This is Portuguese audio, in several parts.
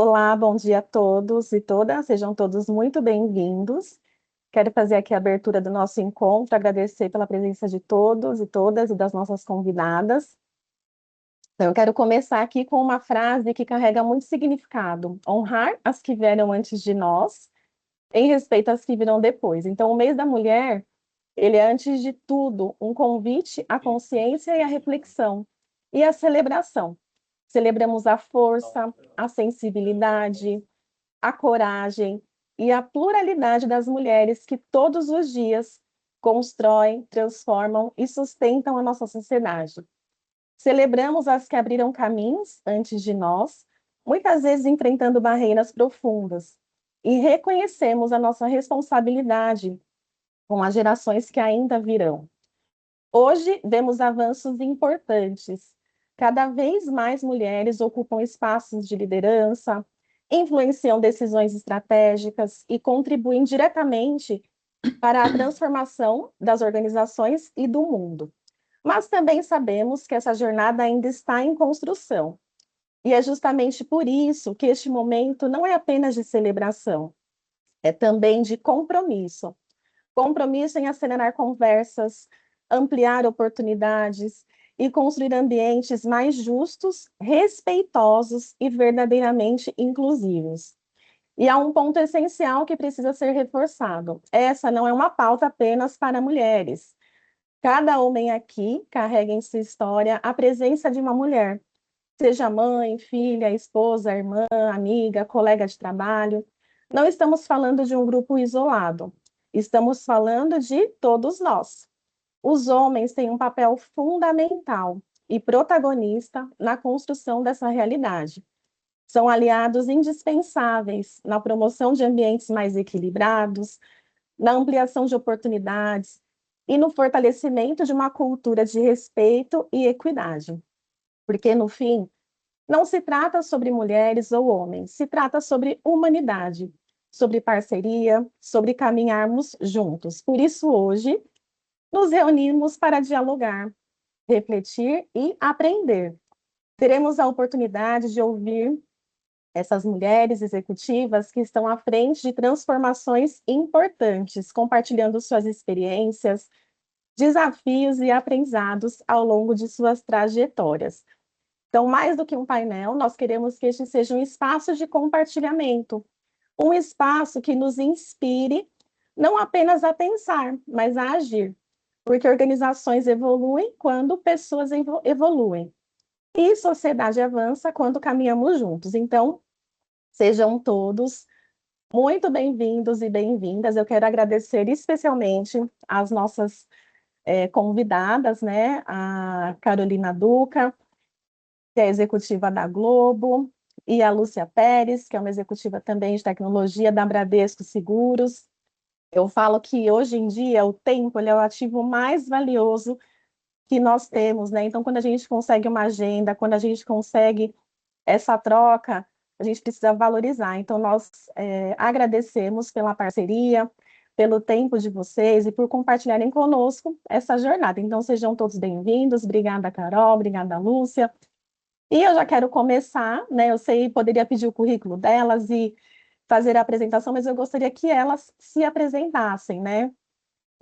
Olá, bom dia a todos e todas, sejam todos muito bem-vindos. Quero fazer aqui a abertura do nosso encontro, agradecer pela presença de todos e todas e das nossas convidadas. Então, eu quero começar aqui com uma frase que carrega muito significado: honrar as que vieram antes de nós, em respeito às que virão depois. Então, o mês da mulher, ele é, antes de tudo, um convite à consciência e à reflexão e à celebração. Celebramos a força, a sensibilidade, a coragem e a pluralidade das mulheres que todos os dias constroem, transformam e sustentam a nossa sociedade. Celebramos as que abriram caminhos antes de nós, muitas vezes enfrentando barreiras profundas, e reconhecemos a nossa responsabilidade com as gerações que ainda virão. Hoje vemos avanços importantes. Cada vez mais mulheres ocupam espaços de liderança, influenciam decisões estratégicas e contribuem diretamente para a transformação das organizações e do mundo. Mas também sabemos que essa jornada ainda está em construção. E é justamente por isso que este momento não é apenas de celebração, é também de compromisso. Compromisso em acelerar conversas, ampliar oportunidades e construir ambientes mais justos, respeitosos e verdadeiramente inclusivos. E há um ponto essencial que precisa ser reforçado: essa não é uma pauta apenas para mulheres. Cada homem aqui carrega em sua história a presença de uma mulher, seja mãe, filha, esposa, irmã, amiga, colega de trabalho. Não estamos falando de um grupo isolado, estamos falando de todos nós. Os homens têm um papel fundamental e protagonista na construção dessa realidade. São aliados indispensáveis na promoção de ambientes mais equilibrados, na ampliação de oportunidades e no fortalecimento de uma cultura de respeito e equidade. Porque, no fim, não se trata sobre mulheres ou homens, se trata sobre humanidade, sobre parceria, sobre caminharmos juntos. Por isso, hoje, nos reunimos para dialogar, refletir e aprender. Teremos a oportunidade de ouvir essas mulheres executivas que estão à frente de transformações importantes, compartilhando suas experiências, desafios e aprendizados ao longo de suas trajetórias. Então, mais do que um painel, nós queremos que este seja um espaço de compartilhamento, um espaço que nos inspire não apenas a pensar, mas a agir, porque organizações evoluem quando pessoas evoluem, e sociedade avança quando caminhamos juntos. Então, sejam todos muito bem-vindos e bem-vindas. Eu quero agradecer especialmente às nossas convidadas, né? A Carolina Duca, que é executiva da Globo, e a Lúcia Pérez, que é uma executiva também de tecnologia da Bradesco Seguros. Eu falo que hoje em dia o tempo ele é o ativo mais valioso que nós temos, né? Então, quando a gente consegue uma agenda, quando a gente consegue essa troca, a gente precisa valorizar. Então, nós agradecemos pela parceria, pelo tempo de vocês e por compartilharem conosco essa jornada. Então, sejam todos bem-vindos. Obrigada, Carol. Obrigada, Lúcia. E eu já quero começar, né? Eu sei, poderia pedir o currículo delas e fazer a apresentação, mas eu gostaria que elas se apresentassem, né?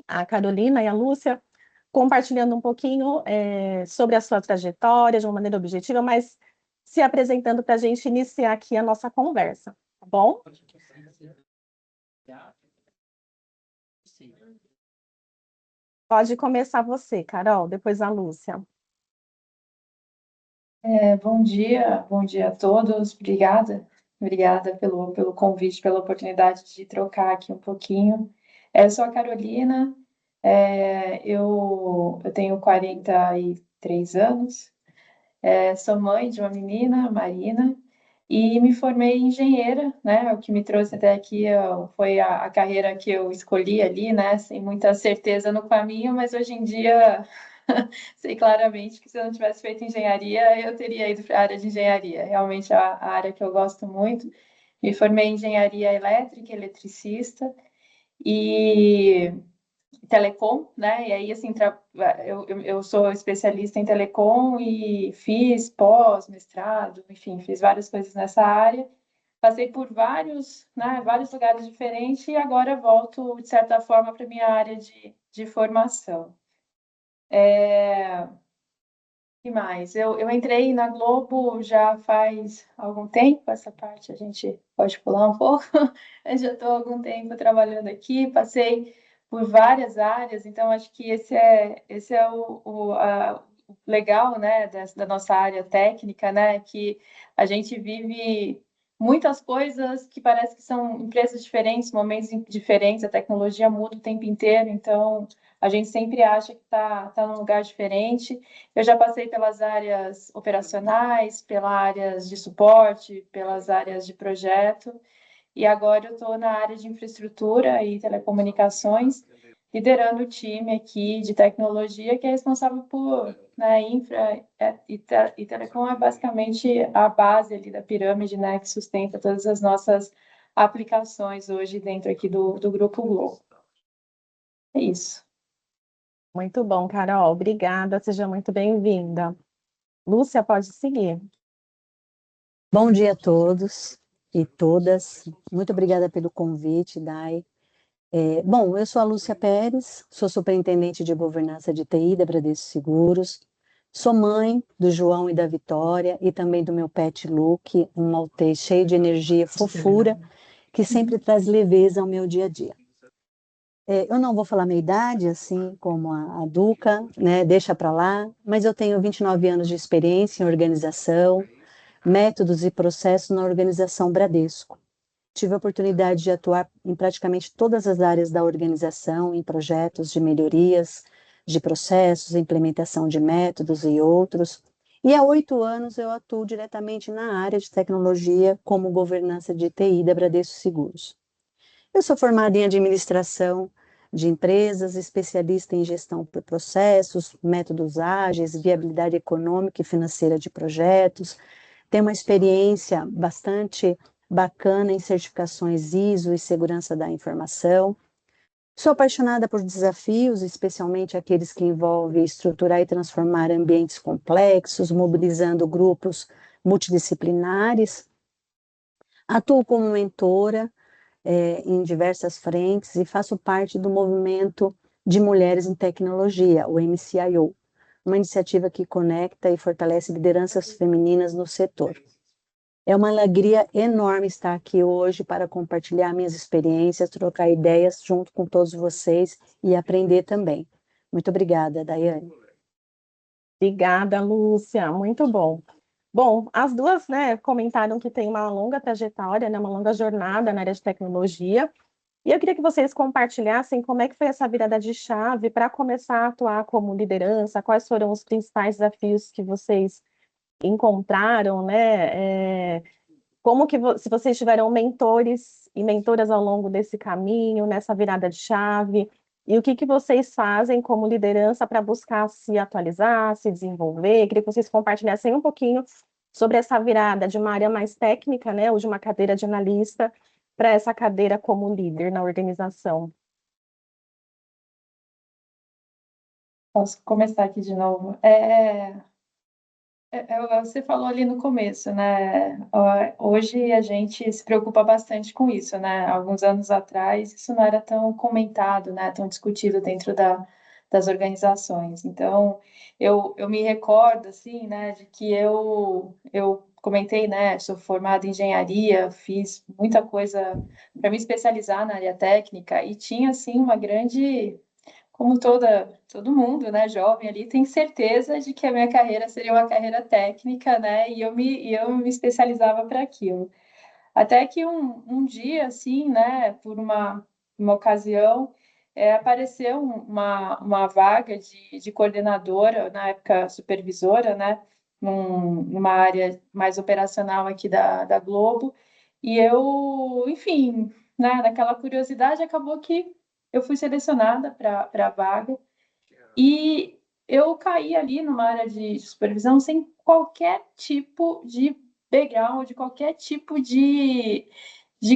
A Carolina e a Lúcia, compartilhando um pouquinho sobre a sua trajetória de uma maneira objetiva, mas se apresentando para a gente iniciar aqui a nossa conversa, tá bom? Pode começar você, Carol, depois a Lúcia. Bom dia a todos. Obrigada pelo convite, pela oportunidade de trocar aqui um pouquinho. Eu sou a Carolina, eu tenho 43 anos, sou mãe de uma menina, Marina, e me formei em engenheira, né? O que me trouxe até aqui foi a carreira que eu escolhi ali, né? Sem muita certeza no caminho, mas hoje em dia sei claramente que se eu não tivesse feito engenharia, eu teria ido para a área de engenharia. Realmente é a área que eu gosto muito. Me formei em engenharia elétrica, eletricista e telecom, né? E aí, assim, eu sou especialista em telecom e fiz pós, mestrado, enfim, fiz várias coisas nessa área. passei por vários lugares diferentes e agora volto, de certa forma, para a minha área de formação. Que mais? Eu entrei na Globo já faz algum tempo, essa parte a gente pode pular um pouco. Eu já estou há algum tempo trabalhando aqui, passei por várias áreas, então acho que esse é o legal, né, da nossa área técnica, né, que a gente vive muitas coisas que parece que são empresas diferentes, momentos diferentes, a tecnologia muda o tempo inteiro, então a gente sempre acha que tá num lugar diferente. Eu já passei pelas áreas operacionais, pelas áreas de suporte, pelas áreas de projeto, e agora eu estou na área de infraestrutura e telecomunicações, liderando o time aqui de tecnologia, que é responsável por, né, e telecom é basicamente a base ali da pirâmide, né, que sustenta todas as nossas aplicações hoje dentro aqui do Grupo Globo. É isso. Muito bom, Carol. Obrigada, seja muito bem-vinda. Lúcia, pode seguir. Bom dia a todos e todas. Muito obrigada pelo convite, Dai. Bom, eu sou a Lúcia Pérez, sou superintendente de governança de TI da Bradesco Seguros. Sou mãe do João e da Vitória e também do meu pet Luke, um maltês cheio de energia, fofura, que sempre traz leveza ao meu dia a dia. Eu não vou falar minha idade, assim como a Duca, né? Deixa para lá, mas eu tenho 29 anos de experiência em organização, métodos e processos na organização Bradesco. Tive a oportunidade de atuar em praticamente todas as áreas da organização, em projetos de melhorias, de processos, implementação de métodos e outros. E há 8 anos eu atuo diretamente na área de tecnologia como governança de TI da Bradesco Seguros. Eu sou formada em administração de empresas, especialista em gestão por processos, métodos ágeis, viabilidade econômica e financeira de projetos. Tenho uma experiência bastante bacana em certificações ISO e segurança da informação. Sou apaixonada por desafios, especialmente aqueles que envolvem estruturar e transformar ambientes complexos, mobilizando grupos multidisciplinares. Atuo como mentora em diversas frentes e faço parte do movimento de mulheres em tecnologia, o MCIO, uma iniciativa que conecta e fortalece lideranças femininas no setor. É uma alegria enorme estar aqui hoje para compartilhar minhas experiências, trocar ideias junto com todos vocês e aprender também. Muito obrigada, Daiane. Obrigada, Lúcia. Muito bom. Bom, as duas, né, comentaram que tem uma longa trajetória, né, uma longa jornada na área de tecnologia. E eu queria que vocês compartilhassem como é que foi essa virada de chave para começar a atuar como liderança, quais foram os principais desafios que vocês encontraram, né? Como que se vocês tiveram mentores e mentoras ao longo desse caminho, nessa virada de chave, e o que que vocês fazem como liderança para buscar se atualizar, se desenvolver? Queria que vocês compartilhassem um pouquinho sobre essa virada de uma área mais técnica, né, ou de uma cadeira de analista para essa cadeira como líder na organização. Posso começar aqui de novo? Você falou ali no começo, né? Hoje a gente se preocupa bastante com isso, né? Alguns anos atrás isso não era tão comentado, né? Tão discutido dentro das organizações. Então, eu me recordo, assim, né? De que eu comentei, né? Sou formada em engenharia, fiz muita coisa para me especializar na área técnica e tinha, assim, uma grande como todo mundo, né, jovem ali, tem certeza de que a minha carreira seria uma carreira técnica, né, e eu me especializava para aquilo. Até que um dia, assim, né, por uma ocasião, apareceu uma vaga de coordenadora, na época supervisora, né, numa área mais operacional aqui da Globo, e eu, enfim, né, naquela curiosidade, acabou que eu fui selecionada para a vaga, e eu caí ali numa área de supervisão sem qualquer tipo de background, de qualquer tipo de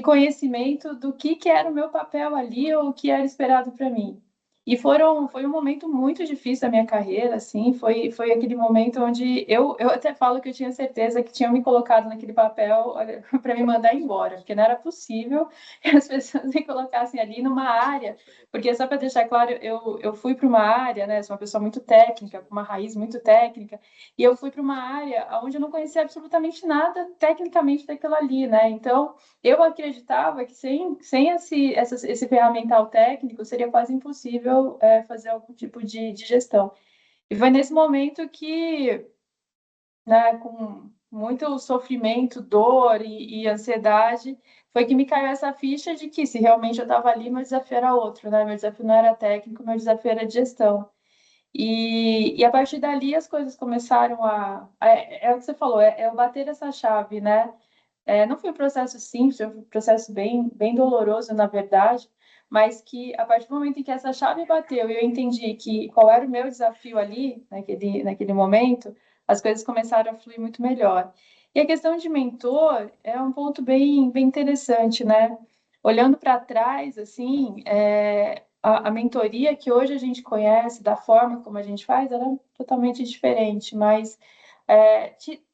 conhecimento do que era o meu papel ali ou o que era esperado para mim. E foi um momento muito difícil da minha carreira, assim, foi aquele momento onde eu até falo que eu tinha certeza que tinham me colocado naquele papel para me mandar embora, porque não era possível que as pessoas me colocassem ali numa área, porque só para deixar claro, eu fui para uma área, né, sou uma pessoa muito técnica, com uma raiz muito técnica, e eu fui para uma área onde eu não conhecia absolutamente nada tecnicamente daquilo ali, né, então eu acreditava que sem esse ferramental técnico seria quase impossível fazer algum tipo de gestão. E foi nesse momento que, né, com muito sofrimento, dor e ansiedade, foi que me caiu essa ficha de que se realmente eu estava ali, meu desafio era outro, né? Meu desafio não era técnico, meu desafio era de gestão. E a partir dali as coisas começaram é o que você falou, é eu bater essa chave, né? Não foi um processo simples, foi um processo bem doloroso, na verdade, mas que a partir do momento em que essa chave bateu e eu entendi que qual era o meu desafio ali, naquele momento, as coisas começaram a fluir muito melhor. E a questão de mentor é um ponto bem interessante, né? Olhando para trás, assim, a mentoria que hoje a gente conhece, da forma como a gente faz, ela é totalmente diferente, mas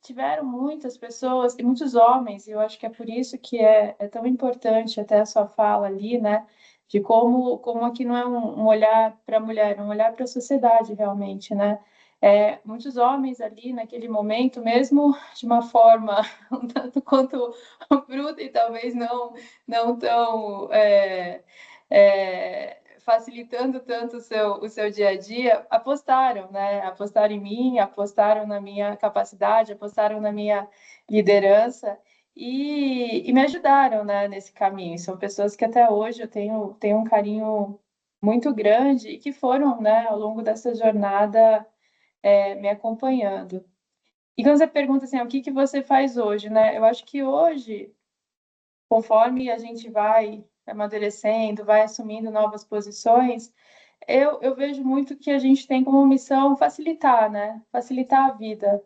tiveram muitas pessoas e muitos homens, e eu acho que é por isso que é tão importante até a sua fala ali, né? De como aqui não é um olhar para a mulher, é um olhar para a sociedade realmente, né? Muitos homens ali naquele momento, mesmo de uma forma um tanto quanto bruta e talvez não tão facilitando tanto o seu dia a dia, apostaram, né? Apostaram em mim, apostaram na minha capacidade, apostaram na minha liderança e me ajudaram, né, nesse caminho. São pessoas que até hoje eu tenho um carinho muito grande e que foram, né, ao longo dessa jornada, me acompanhando. E quando você pergunta assim, o que que você faz hoje, né? Eu acho que hoje, conforme a gente vai amadurecendo, vai assumindo novas posições, eu vejo muito que a gente tem como missão facilitar, né? Facilitar a vida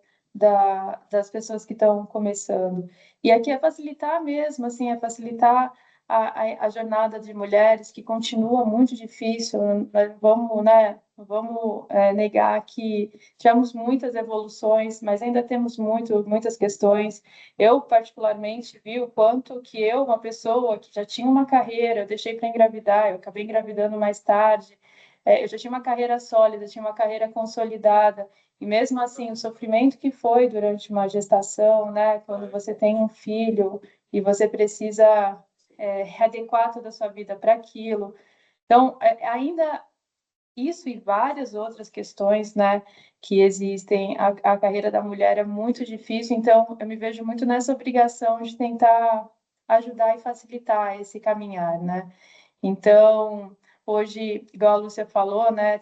das pessoas que estão começando. E aqui é facilitar mesmo, assim, é facilitar a jornada de mulheres que continua muito difícil. Nós vamos, né? Vamos negar que tivemos muitas evoluções, mas ainda temos muitas questões. Eu, particularmente, vi o quanto que eu, uma pessoa que já tinha uma carreira, eu deixei para engravidar, eu acabei engravidando mais tarde, eu já tinha uma carreira sólida, tinha uma carreira consolidada, e mesmo assim, o sofrimento que foi durante uma gestação, né, quando você tem um filho e você precisa readequar toda a sua vida para aquilo. Então, ainda isso e várias outras questões, né, que existem, a carreira da mulher é muito difícil, então eu me vejo muito nessa obrigação de tentar ajudar e facilitar esse caminhar, né? Então, hoje, igual a Lúcia falou, né,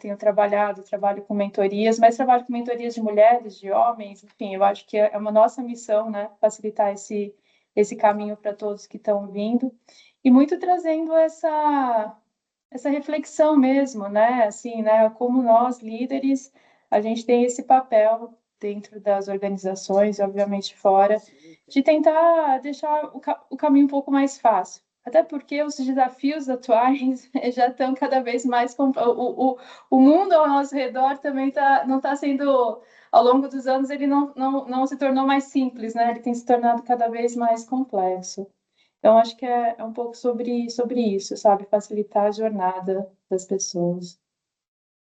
trabalho com mentorias, mas trabalho com mentorias de mulheres, de homens, enfim, eu acho que é uma nossa missão, né, facilitar esse caminho para todos que estão vindo, e muito trazendo essa reflexão mesmo, né, assim, né, como nós, líderes, a gente tem esse papel dentro das organizações e, obviamente, fora, de tentar deixar o caminho um pouco mais fácil. Até porque os desafios atuais já estão cada vez mais. O mundo ao nosso redor também não está sendo. Ao longo dos anos, ele não se tornou mais simples, né? Ele tem se tornado cada vez mais complexo. Então, acho que é um pouco sobre isso, sabe? Facilitar a jornada das pessoas.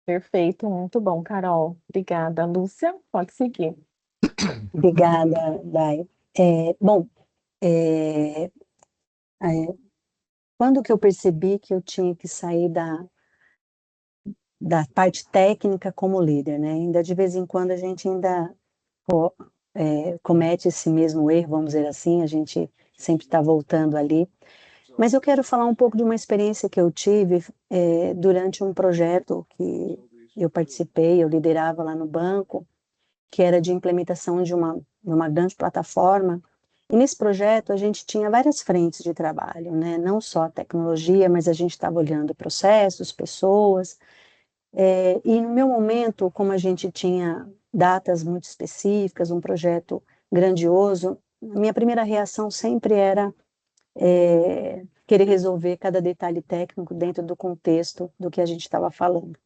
Perfeito, muito bom, Carol. Obrigada. Lúcia, pode seguir. Obrigada, Dai. Bom, é, é, quando que eu percebi que eu tinha que sair da parte técnica como líder, né? Ainda de vez em quando a gente ainda comete esse mesmo erro, vamos dizer assim, a gente sempre está voltando ali. Mas eu quero falar um pouco de uma experiência que eu tive durante um projeto que eu participei, eu liderava lá no banco, que era de implementação de uma grande plataforma. E nesse projeto a gente tinha várias frentes de trabalho, né? Não só a tecnologia, mas a gente estava olhando processos, pessoas. E no meu momento, como a gente tinha datas muito específicas, um projeto grandioso, minha primeira reação sempre era querer resolver cada detalhe técnico dentro do contexto do que a gente estava falando.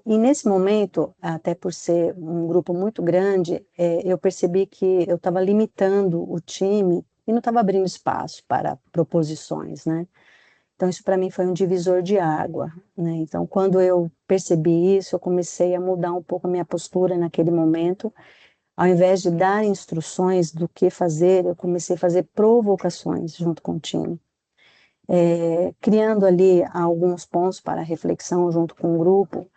E nesse momento, até por ser um grupo muito grande, eu percebi que eu estava limitando o time e não estava abrindo espaço para proposições, né? Então isso para mim foi um divisor de água, né? Então quando eu percebi isso, eu comecei a mudar um pouco a minha postura naquele momento. Ao invés de dar instruções do que fazer, eu comecei a fazer provocações junto com o time, criando ali alguns pontos para reflexão junto com o grupo.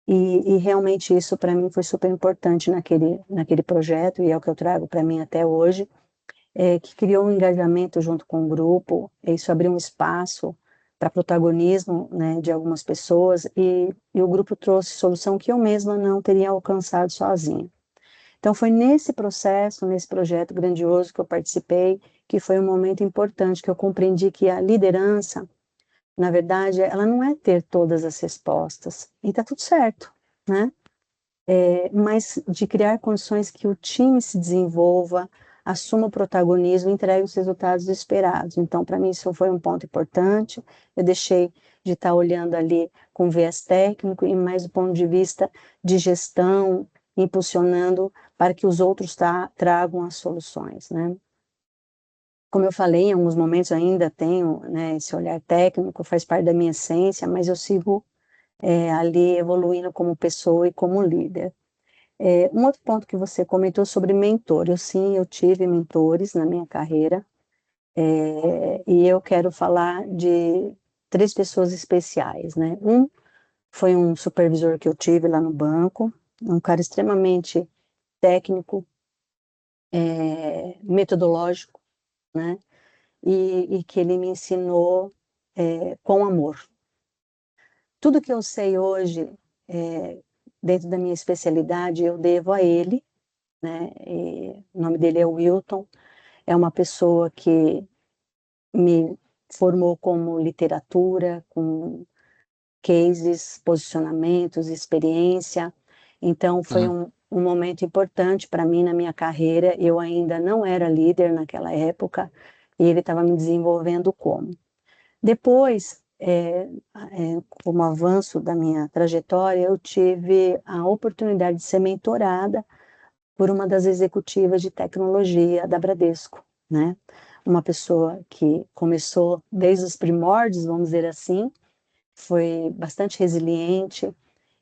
E realmente isso para mim foi super importante naquele projeto, e é o que eu trago para mim até hoje, que criou um engajamento junto com o grupo. Isso abriu um espaço para protagonismo, né, de algumas pessoas, e o grupo trouxe solução que eu mesma não teria alcançado sozinha. Então foi nesse processo, nesse projeto grandioso que eu participei, que foi um momento importante, que eu compreendi que a liderança, na verdade, ela não é ter todas as respostas, e está tudo certo, né? Mas de criar condições que o time se desenvolva, assuma o protagonismo e entregue os resultados esperados. Então, para mim, isso foi um ponto importante. Eu deixei de estar olhando ali com viés técnico e mais do ponto de vista de gestão, impulsionando para que os outros tragam as soluções, né? Como eu falei, em alguns momentos ainda tenho, né, esse olhar técnico, faz parte da minha essência, mas eu sigo ali evoluindo como pessoa e como líder. Um outro ponto que você comentou sobre mentor. Sim, eu tive mentores na minha carreira, e eu quero falar de 3 pessoas especiais, né? Um foi um supervisor que eu tive lá no banco, um cara extremamente técnico, metodológico, né? E que ele me ensinou com amor. Tudo que eu sei hoje, dentro da minha especialidade, eu devo a ele, né? O nome dele é Wilton, é uma pessoa que me formou como literatura, com cases, posicionamentos, experiência. Então, foi um momento importante para mim na minha carreira. Eu ainda não era líder naquela época e ele estava me desenvolvendo como. Depois, como avanço da minha trajetória, eu tive a oportunidade de ser mentorada por uma das executivas de tecnologia da Bradesco, né? Uma pessoa que começou desde os primórdios, vamos dizer assim, foi bastante resiliente,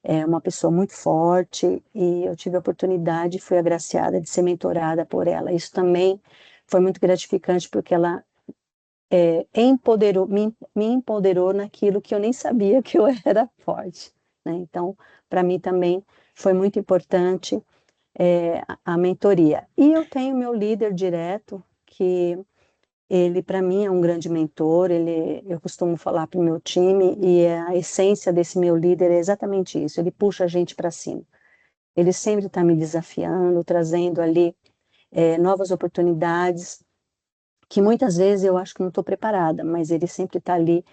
é uma pessoa muito forte, e eu tive a oportunidade, fui agraciada de ser mentorada por ela. Isso também foi muito gratificante, porque ela me empoderou naquilo que eu nem sabia que eu era forte, né? Então, para mim também foi muito importante a mentoria. E eu tenho meu líder direto, que ele, para mim, é um grande mentor. Eu costumo falar para o meu time, e a essência desse meu líder é exatamente isso: ele puxa a gente para cima. Ele sempre está me desafiando, trazendo ali novas oportunidades, que muitas vezes eu acho que não estou preparada, mas ele sempre está ali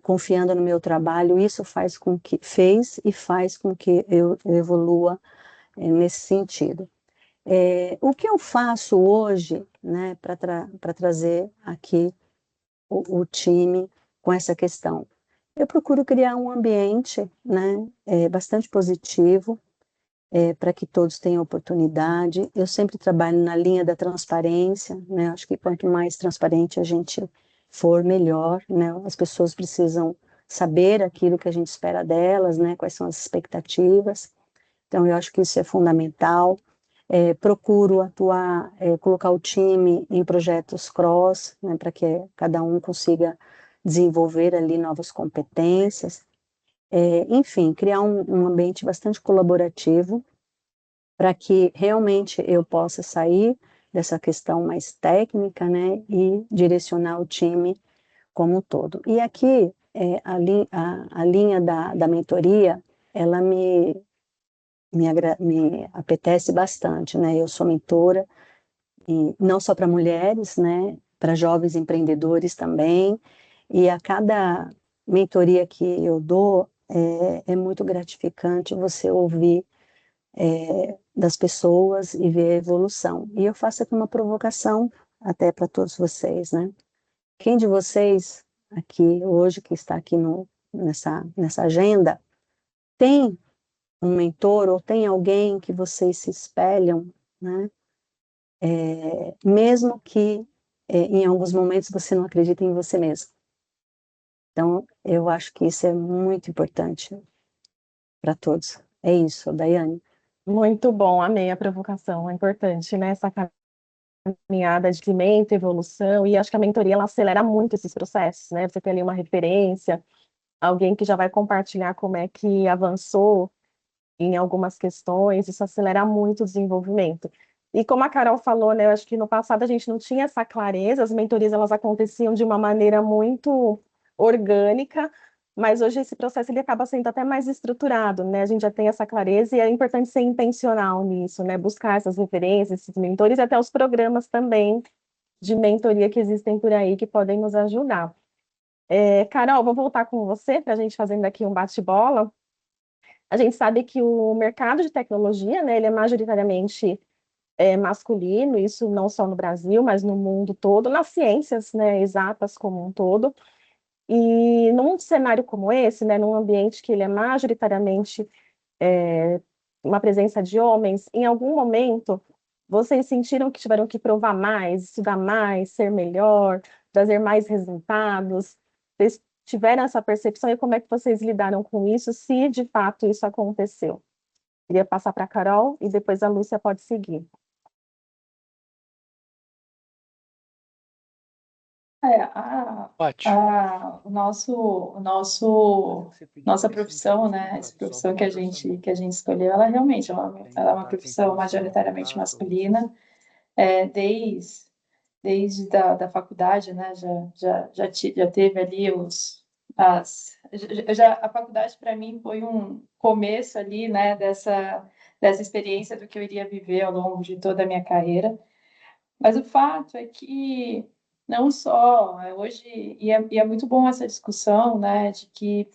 confiando no meu trabalho. Isso fez e faz com que eu evolua nesse sentido. O que eu faço hoje, né, para trazer aqui o time com essa questão? Eu procuro criar um ambiente, né, bastante positivo, para que todos tenham oportunidade. Eu sempre trabalho na linha da transparência, né? Acho que quanto mais transparente a gente for, melhor, né? As pessoas precisam saber aquilo que a gente espera delas, né? Quais são as expectativas. Então, eu acho que isso é fundamental. Procuro atuar, colocar o time em projetos cross, né, para que cada um consiga desenvolver ali novas competências. Enfim, criar um ambiente bastante colaborativo, para que realmente eu possa sair dessa questão mais técnica, né, e direcionar o time como um todo. E aqui, a linha da mentoria, ela me apetece bastante, né? Eu sou mentora, e não só para mulheres, né? Para jovens empreendedores também. E a cada mentoria que eu dou, é muito gratificante você ouvir das pessoas e ver a evolução. E eu faço aqui uma provocação até para todos vocês, né? quem de vocês aqui hoje, que está aqui nessa agenda, tem um mentor ou tem alguém que vocês se espelham, né? Mesmo que em alguns momentos você não acredite em você mesmo. Então, eu acho que isso é muito importante para todos. É isso, Daiane. Muito bom, amei a provocação, é importante, né? Essa caminhada de crescimento, evolução, e acho que a mentoria ela acelera muito esses processos, né? Você tem ali uma referência, alguém que já vai compartilhar como é que avançou em algumas questões, isso acelera muito o desenvolvimento. E como a Carol falou, né, eu acho que no passado a gente não tinha essa clareza, as mentorias elas aconteciam de uma maneira muito orgânica, mas hoje esse processo ele acaba sendo até mais estruturado, né? A gente já tem essa clareza e é importante ser intencional nisso, né? Buscar essas referências, esses mentores e até os programas também de mentoria que existem por aí que podem nos ajudar. Carol, vou voltar com você para a gente fazendo aqui um bate-bola. A gente sabe que o mercado de tecnologia, né, ele é majoritariamente masculino, isso não só no Brasil, mas no mundo todo, nas ciências, né, exatas como um todo. E num cenário como esse, né, num ambiente que ele é majoritariamente é, uma presença de homens, em algum momento vocês sentiram que tiveram que provar mais, estudar mais, ser melhor, trazer mais resultados? Vocês tiveram essa percepção e como é que vocês lidaram com isso, se de fato isso aconteceu? Queria passar para a Carol e depois a Lúcia pode seguir. Pode. Nossa profissão, né? Essa profissão que a gente escolheu, ela realmente ela é uma profissão majoritariamente masculina, desde da faculdade, né? Já teve ali a faculdade para mim foi um começo ali, né? Dessa experiência do que eu iria viver ao longo de toda a minha carreira. Mas o fato é que não só hoje, e é muito bom essa discussão, né, de que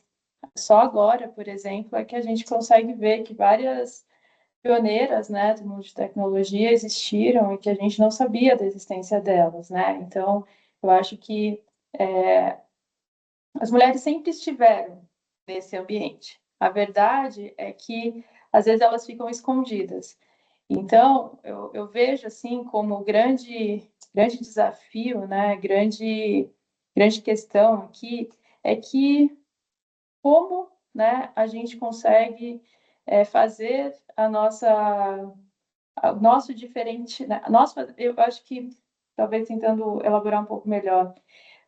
só agora, por exemplo, é que a gente consegue ver que várias pioneiras, né, do mundo de tecnologia existiram e que a gente não sabia da existência delas, né? Então, eu acho que as mulheres sempre estiveram nesse ambiente. A verdade é que às vezes elas ficam escondidas. Então, eu vejo assim como grande desafio, né? Grande questão aqui é que como, né, a gente consegue fazer o nosso diferente, né? Eu acho que talvez tentando elaborar um pouco melhor.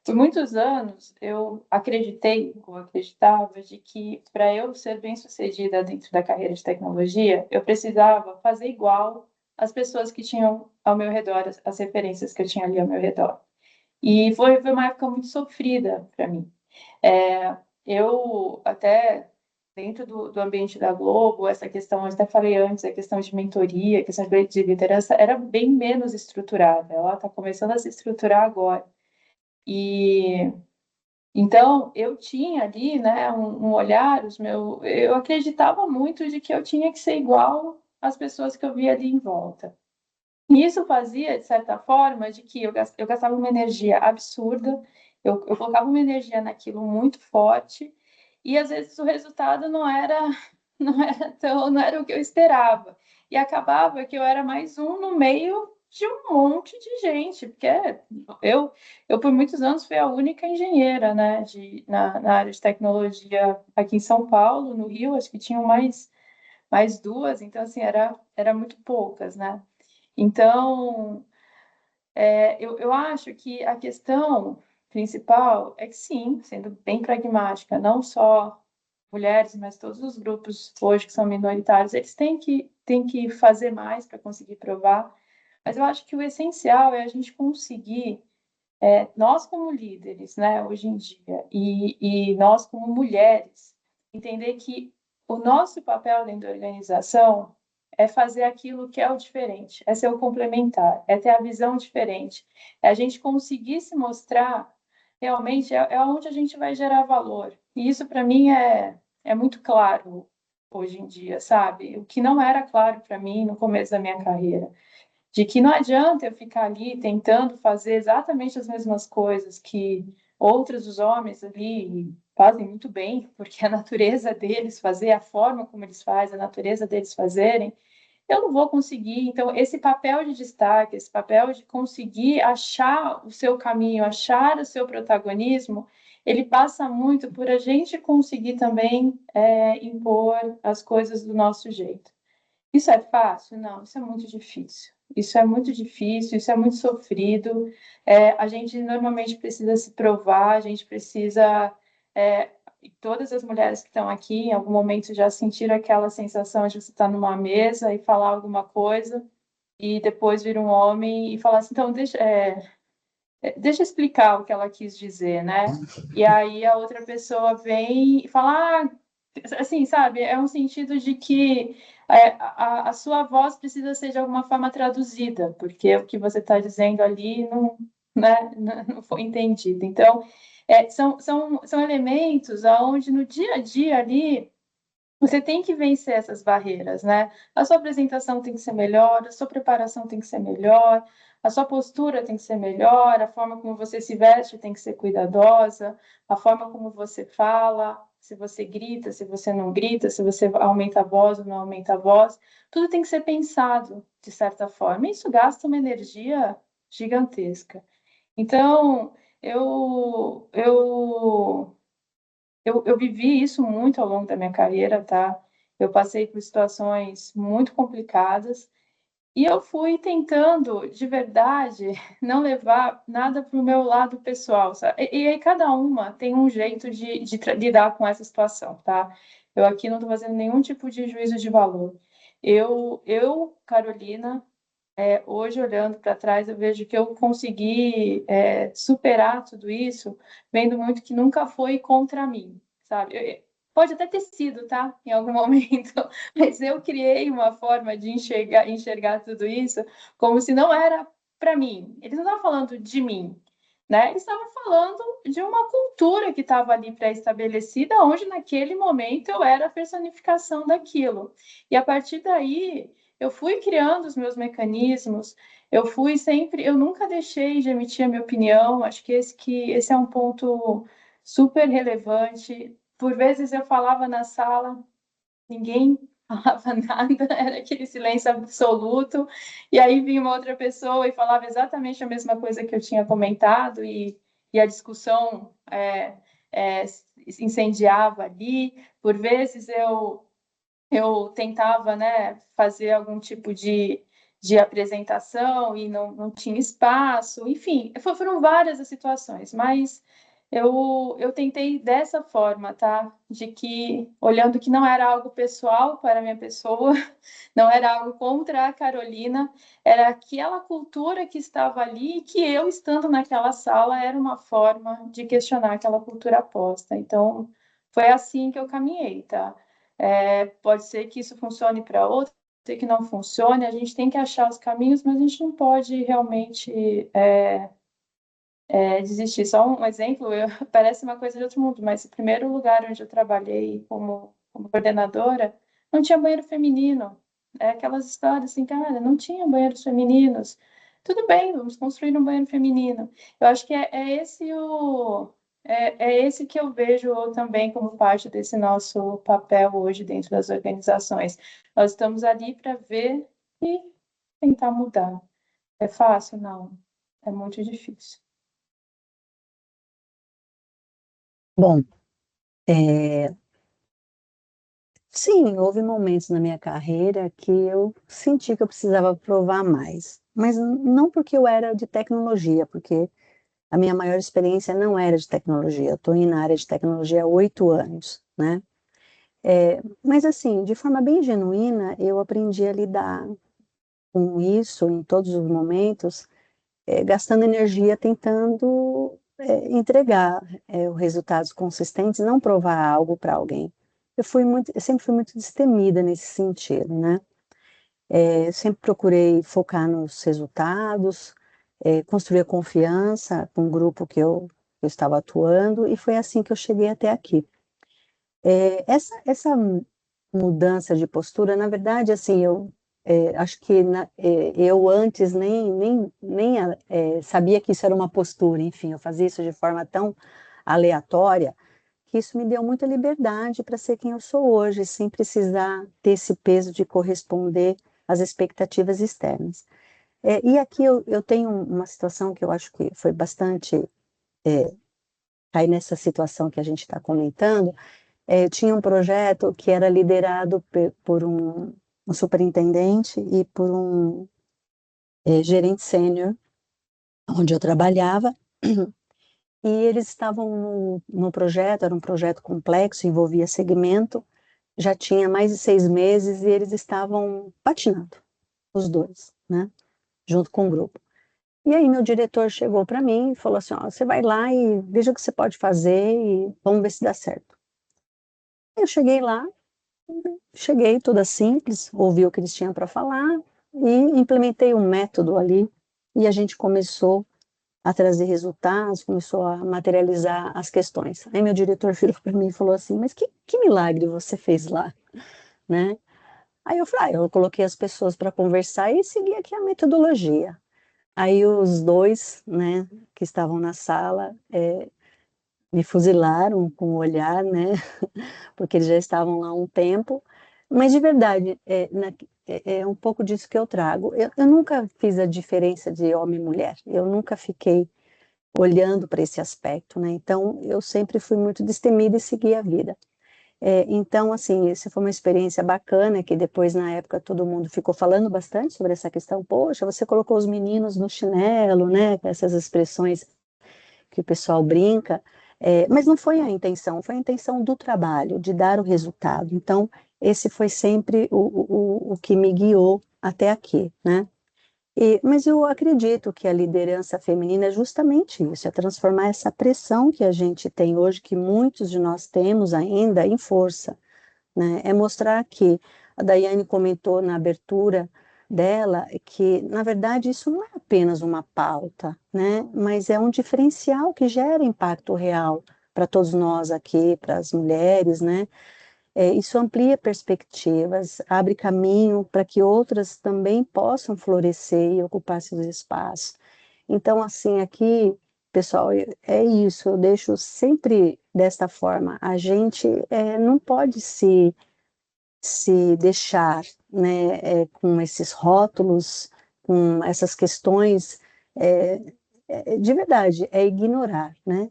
Por muitos anos, eu acreditei, ou acreditava, de que para eu ser bem-sucedida dentro da carreira de tecnologia, eu precisava fazer igual às pessoas que tinham ao meu redor, as referências que eu tinha ali ao meu redor. E foi uma época muito sofrida para mim. Eu até dentro do ambiente da Globo, essa questão, eu até falei antes, a questão de mentoria, a questão de liderança, era bem menos estruturada. Ela está começando a se estruturar agora. E então eu tinha ali, né, um olhar, eu acreditava muito de que eu tinha que ser igual às pessoas que eu via ali em volta. E isso fazia, de certa forma, de que eu gastava uma energia absurda, eu colocava uma energia naquilo muito forte, e às vezes o resultado não era o que eu esperava. E acabava que eu era mais um no meio de um monte de gente, porque eu, eu por muitos anos fui a única engenheira, né, na área de tecnologia aqui em São Paulo, no Rio, acho que tinham mais duas, então assim, era muito poucas, né? Então, eu acho que a questão principal é que sim, sendo bem pragmática, não só mulheres, mas todos os grupos hoje que são minoritários, eles têm que fazer mais para conseguir provar. Mas eu acho que o essencial é a gente conseguir, nós como líderes, né, hoje em dia, e nós como mulheres, entender que o nosso papel dentro da organização é fazer aquilo que é o diferente, é ser o complementar, é ter a visão diferente, é a gente conseguir se mostrar realmente é onde a gente vai gerar valor. E isso, para mim, é muito claro hoje em dia, sabe? O que não era claro para mim no começo da minha carreira, de que não adianta eu ficar ali tentando fazer exatamente as mesmas coisas que outros os homens ali fazem muito bem, porque a natureza deles fazer, a forma como eles fazem, a natureza deles fazerem, eu não vou conseguir. Então, esse papel de destaque, esse papel de conseguir achar o seu caminho, achar o seu protagonismo, ele passa muito por a gente conseguir também impor as coisas do nosso jeito. Isso é fácil? Não, isso é muito difícil. Isso é muito difícil, isso é muito sofrido. A gente normalmente precisa se provar, a gente precisa. E todas as mulheres que estão aqui, em algum momento já sentiram aquela sensação de você estar numa mesa e falar alguma coisa, e depois vir um homem e falar assim: então, deixa eu explicar o que ela quis dizer, né? E aí a outra pessoa vem e fala, assim, sabe? É um sentido de que a sua voz precisa ser de alguma forma traduzida, porque o que você está dizendo ali não, né, não foi entendido. Então, são elementos aonde no dia a dia ali você tem que vencer essas barreiras, né? A sua apresentação tem que ser melhor, a sua preparação tem que ser melhor, a sua postura tem que ser melhor, a forma como você se veste tem que ser cuidadosa, a forma como você fala, se você grita, se você não grita, se você aumenta a voz ou não aumenta a voz, tudo tem que ser pensado de certa forma. E isso gasta uma energia gigantesca. Então, eu vivi isso muito ao longo da minha carreira, tá? Eu passei por situações muito complicadas e eu fui tentando, de verdade, não levar nada para o meu lado pessoal, sabe? E aí cada uma tem um jeito de lidar com essa situação, tá? Eu aqui não estou fazendo nenhum tipo de juízo de valor. Carolina, hoje olhando para trás, eu vejo que eu consegui superar tudo isso, vendo muito que nunca foi contra mim, sabe? Pode até ter sido, tá? Em algum momento, mas eu criei uma forma de enxergar tudo isso como se não era para mim. Eles não estavam falando de mim, né? Eles estavam falando de uma cultura que estava ali pré-estabelecida, onde naquele momento eu era a personificação daquilo. E a partir daí eu fui criando os meus mecanismos, eu nunca deixei de emitir a minha opinião, acho que esse é um ponto super relevante. Por vezes eu falava na sala, ninguém falava nada, era aquele silêncio absoluto, e aí vinha uma outra pessoa e falava exatamente a mesma coisa que eu tinha comentado, e a discussão incendiava ali. Por vezes eu tentava, né, fazer algum tipo de apresentação e não tinha espaço, enfim, foram várias as situações, mas eu tentei dessa forma, tá? De que, olhando que não era algo pessoal para a minha pessoa, não era algo contra a Carolina, era aquela cultura que estava ali, e que eu, estando naquela sala, era uma forma de questionar aquela cultura posta. Então, foi assim que eu caminhei, tá? Pode ser que isso funcione para outro, pode ser que não funcione, a gente tem que achar os caminhos, mas a gente não pode realmente desistir. Só um exemplo, parece uma coisa de outro mundo, mas o primeiro lugar onde eu trabalhei como coordenadora não tinha banheiro feminino. É aquelas histórias assim, cara, não tinha banheiros femininos. Tudo bem, vamos construir um banheiro feminino. Eu acho que é esse que eu vejo também como parte desse nosso papel hoje dentro das organizações. Nós estamos ali para ver e tentar mudar. É fácil? Não. É muito difícil. Bom, sim, houve momentos na minha carreira que eu senti que eu precisava provar mais, mas não porque eu era de tecnologia, porque a minha maior experiência não era de tecnologia. Eu estou na área de tecnologia há 8 anos, né? Mas assim, de forma bem genuína, eu aprendi a lidar com isso em todos os momentos, gastando energia tentando entregar os resultados consistentes, não provar algo para alguém. Eu sempre fui muito destemida nesse sentido, né? Sempre procurei focar nos resultados, construir a confiança com o grupo que eu estava atuando, e foi assim que eu cheguei até aqui. Essa mudança de postura, na verdade, assim, acho que eu antes sabia que isso era uma postura, enfim, eu fazia isso de forma tão aleatória, que isso me deu muita liberdade para ser quem eu sou hoje, sem precisar ter esse peso de corresponder às expectativas externas. E aqui eu tenho uma situação que eu acho que foi bastante, cair nessa situação que a gente está comentando. Eu tinha um projeto que era liderado por um superintendente e por um gerente sênior, onde eu trabalhava, e eles estavam no projeto, era um projeto complexo, envolvia segmento, já tinha mais de 6 meses e eles estavam patinando, os dois, né, junto com o grupo. E aí meu diretor chegou para mim e falou assim, ó, você vai lá e veja o que você pode fazer e vamos ver se dá certo. Eu cheguei toda simples, ouvi o que eles tinham para falar e implementei um método ali e a gente começou a trazer resultados, começou a materializar as questões. Aí meu diretor virou para mim e falou assim, mas que milagre você fez lá, né? Aí eu falei, eu coloquei as pessoas para conversar e segui aqui a metodologia. Aí os dois, né, que estavam na sala, me fuzilaram com o olhar, né, porque eles já estavam lá há um tempo, mas de verdade, é um pouco disso que eu trago. Eu nunca fiz a diferença de homem e mulher, eu nunca fiquei olhando para esse aspecto, né, então eu sempre fui muito destemida e segui a vida. Então, assim, essa foi uma experiência bacana, que depois, na época, todo mundo ficou falando bastante sobre essa questão, poxa, você colocou os meninos no chinelo, né, com essas expressões que o pessoal brinca, mas não foi a intenção, foi a intenção do trabalho, de dar o resultado. Então, esse foi sempre o que me guiou até aqui, né? Mas eu acredito que a liderança feminina é justamente isso, é transformar essa pressão que a gente tem hoje, que muitos de nós temos ainda, em força, né? É mostrar que, a Daiane comentou na abertura dela, que, na verdade, isso não é apenas uma pauta, né? Mas é um diferencial que gera impacto real para todos nós aqui, para as mulheres, né? Isso amplia perspectivas, abre caminho para que outras também possam florescer e ocupar seus espaços. Então, assim, aqui, pessoal, é isso, eu deixo sempre desta forma. A gente não pode se deixar, né, com esses rótulos, com essas questões, é, de verdade, é ignorar, né?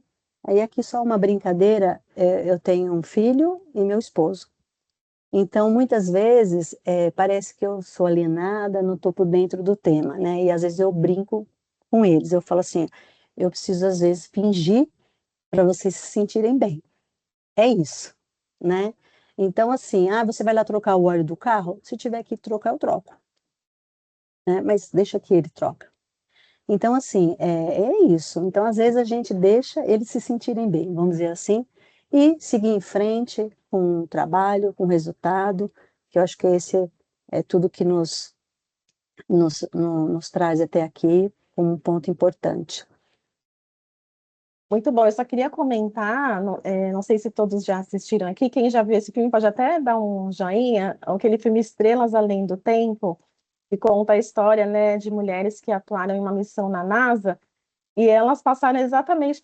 Aí aqui só uma brincadeira, eu tenho um filho e meu esposo. Então, muitas vezes, parece que eu sou alienada, não estou por dentro do tema, né? E às vezes eu brinco com eles, eu falo assim, eu preciso às vezes fingir para vocês se sentirem bem. É isso, né? Então, assim, você vai lá trocar o óleo do carro? Se tiver que trocar, eu troco, né? Mas deixa que ele troca. Então, assim, é isso. Então, às vezes a gente deixa eles se sentirem bem, vamos dizer assim, e seguir em frente com o trabalho, com o resultado, que eu acho que esse é tudo que nos traz até aqui como um ponto importante. Muito bom, eu só queria comentar, não sei se todos já assistiram aqui, quem já viu esse filme pode até dar um joinha, aquele filme Estrelas Além do Tempo, que conta a história, né, de mulheres que atuaram em uma missão na NASA, e elas passaram exatamente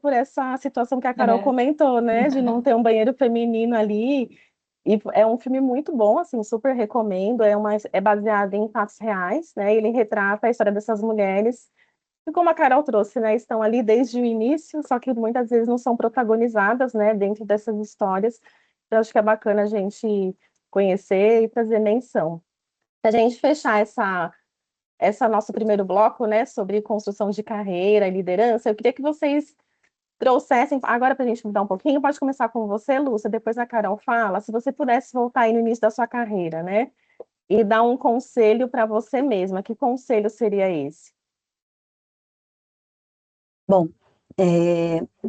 por essa situação que a Carol É. comentou, né, de não ter um banheiro feminino ali, e é um filme muito bom, assim, super recomendo, é baseado em fatos reais, né, ele retrata a história dessas mulheres, e como a Carol trouxe, né, estão ali desde o início, só que muitas vezes não são protagonizadas, né, dentro dessas histórias. Então, acho que é bacana a gente conhecer e fazer menção. Para a gente fechar essa nosso primeiro bloco, né, sobre construção de carreira e liderança, eu queria que vocês trouxessem, agora para a gente mudar um pouquinho, pode começar com você, Lúcia, depois a Carol fala, se você pudesse voltar aí no início da sua carreira, né, e dar um conselho para você mesma, que conselho seria esse? Bom,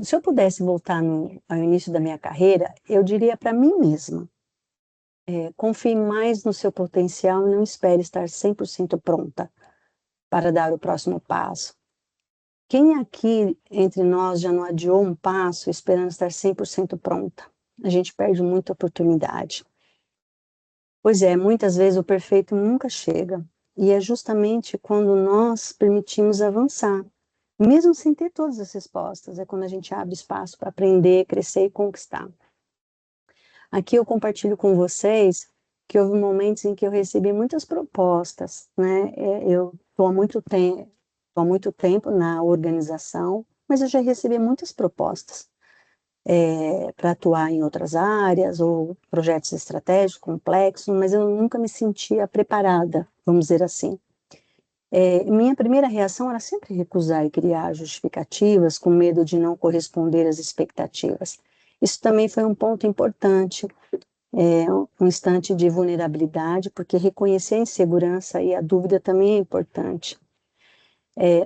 se eu pudesse voltar ao início da minha carreira, eu diria para mim mesma, confie mais no seu potencial e não espere estar 100% pronta para dar o próximo passo. Quem aqui entre nós já não adiou um passo esperando estar 100% pronta? A gente perde muita oportunidade. Pois é, muitas vezes o perfeito nunca chega, e é justamente quando nós permitimos avançar, mesmo sem ter todas as respostas, é quando a gente abre espaço para aprender, crescer e conquistar. Aqui eu compartilho com vocês que houve momentos em que eu recebi muitas propostas, né? Eu estou há muito tempo na organização, mas eu já recebi muitas propostas para atuar em outras áreas ou projetos estratégicos complexos, mas eu nunca me sentia preparada, vamos dizer assim. Minha primeira reação era sempre recusar e criar justificativas com medo de não corresponder às expectativas. Isso também foi um ponto importante, um instante de vulnerabilidade, porque reconhecer a insegurança e a dúvida também é importante.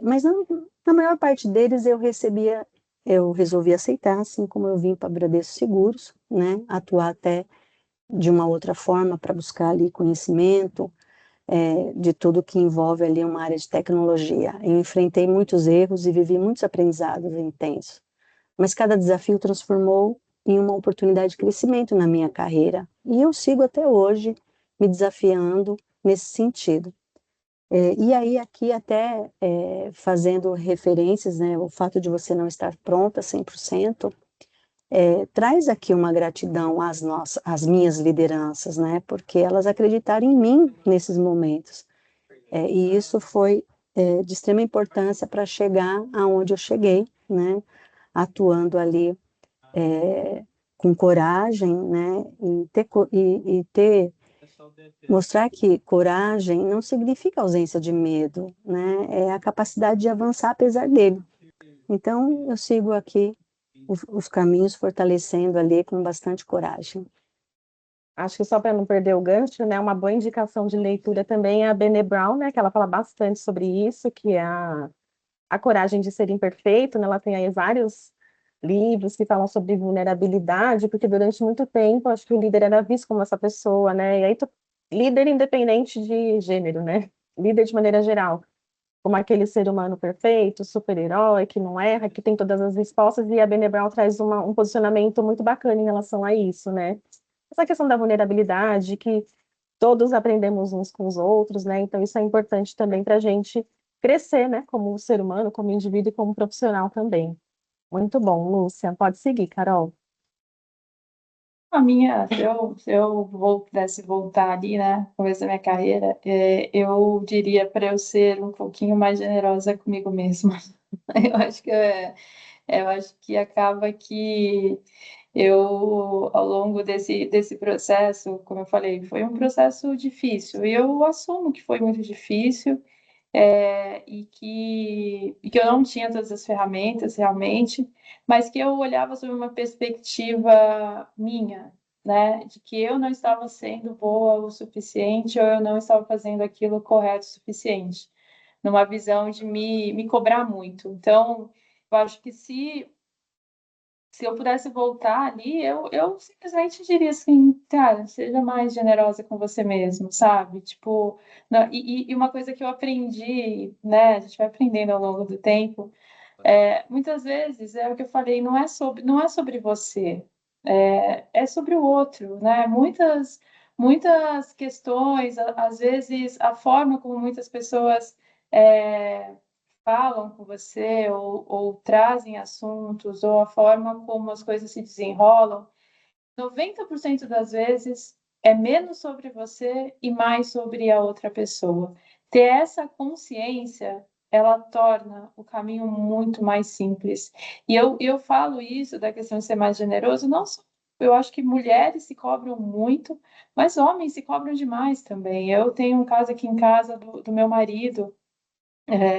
Mas na maior parte deles eu resolvi aceitar, assim como eu vim para Bradesco Seguros, né, atuar até de uma outra forma para buscar ali conhecimento de tudo que envolve ali uma área de tecnologia. Eu enfrentei muitos erros e vivi muitos aprendizados intensos, mas cada desafio transformou em uma oportunidade de crescimento na minha carreira, e eu sigo até hoje me desafiando nesse sentido. E aí, aqui até fazendo referências, né, o fato de você não estar pronta 100%, traz aqui uma gratidão às minhas lideranças, né, porque elas acreditaram em mim nesses momentos. E isso foi de extrema importância para chegar aonde eu cheguei, né, atuando ali com coragem, né, mostrar que coragem não significa ausência de medo, né? É a capacidade de avançar apesar dele. Então, eu sigo aqui os caminhos fortalecendo ali com bastante coragem. Acho que só para não perder o gancho, né, uma boa indicação de leitura também é a Brené Brown, né, que ela fala bastante sobre isso, que é a coragem de ser imperfeito, né, ela tem aí vários livros que falam sobre vulnerabilidade, porque durante muito tempo acho que o líder era visto como essa pessoa, né, e aí líder independente de gênero, né, líder de maneira geral, como aquele ser humano perfeito, super-herói, que não erra, que tem todas as respostas, e a Brené Brown traz um posicionamento muito bacana em relação a isso, né, essa questão da vulnerabilidade, que todos aprendemos uns com os outros, né? Então, isso é importante também para a gente crescer, né? Como ser humano, como indivíduo e como profissional também. Muito bom, Lúcia. Pode seguir, Carol. Se eu pudesse voltar ali, né, começo da minha carreira, eu diria para eu ser um pouquinho mais generosa comigo mesma. Eu acho que eu acho que acaba que eu, ao longo desse processo, como eu falei, foi um processo difícil. E eu assumo que foi muito difícil, e que eu não tinha todas as ferramentas realmente, mas que eu olhava sob uma perspectiva minha, né? De que eu não estava sendo boa o suficiente ou eu não estava fazendo aquilo correto o suficiente, numa visão de me cobrar muito. Então, eu acho que se eu pudesse voltar ali, eu simplesmente diria assim, cara, seja mais generosa com você mesmo, sabe? Tipo, e uma coisa que eu aprendi, né? A gente vai aprendendo ao longo do tempo, muitas vezes é o que eu falei, não é sobre você, é sobre o outro, né? Muitas questões, às vezes a forma como muitas pessoas é, falam com você ou trazem assuntos, ou a forma como as coisas se desenrolam, 90% das vezes é menos sobre você e mais sobre a outra pessoa. Ter essa consciência, ela torna o caminho muito mais simples. E eu falo isso da questão de ser mais generoso, não só. Eu acho que mulheres se cobram muito, mas homens se cobram demais também. Eu tenho um caso aqui em casa do meu marido.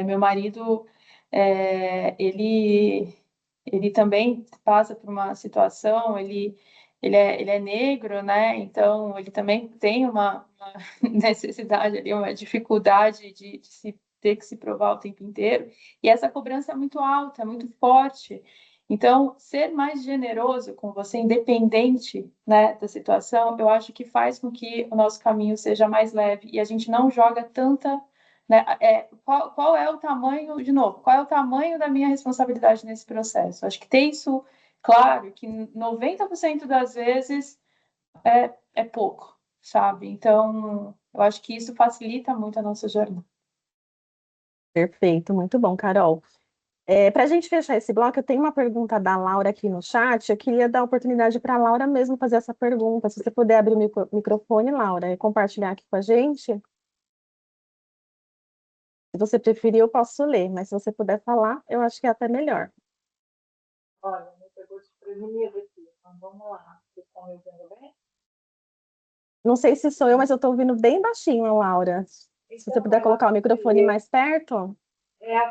Meu marido, ele também passa por uma situação, ele é negro, né? Então, ele também tem uma necessidade ali, uma dificuldade de ter que se provar o tempo inteiro. E essa cobrança é muito alta, é muito forte. Então, ser mais generoso com você, independente, né, da situação, eu acho que faz com que o nosso caminho seja mais leve e a gente não joga tanta, né? Qual é o tamanho, de novo, qual é o tamanho da minha responsabilidade nesse processo? Acho que ter isso claro, que 90% das vezes é pouco, sabe? Então, eu acho que isso facilita muito a nossa jornada. Perfeito, muito bom, Carol. Para a gente fechar esse bloco, eu tenho uma pergunta da Laura aqui no chat. Eu queria dar a oportunidade para a Laura mesmo fazer essa pergunta. Se você puder abrir o microfone, Laura, e compartilhar aqui com a gente. Se você preferir, eu posso ler, mas se você puder falar, eu acho que é até melhor. Olha, me pegou desprevenida aqui, então vamos lá. Vocês estão me ouvindo bem? Não sei se sou eu, mas eu estou ouvindo bem baixinho, Laura. Se você Então, puder colocar o microfone mais perto.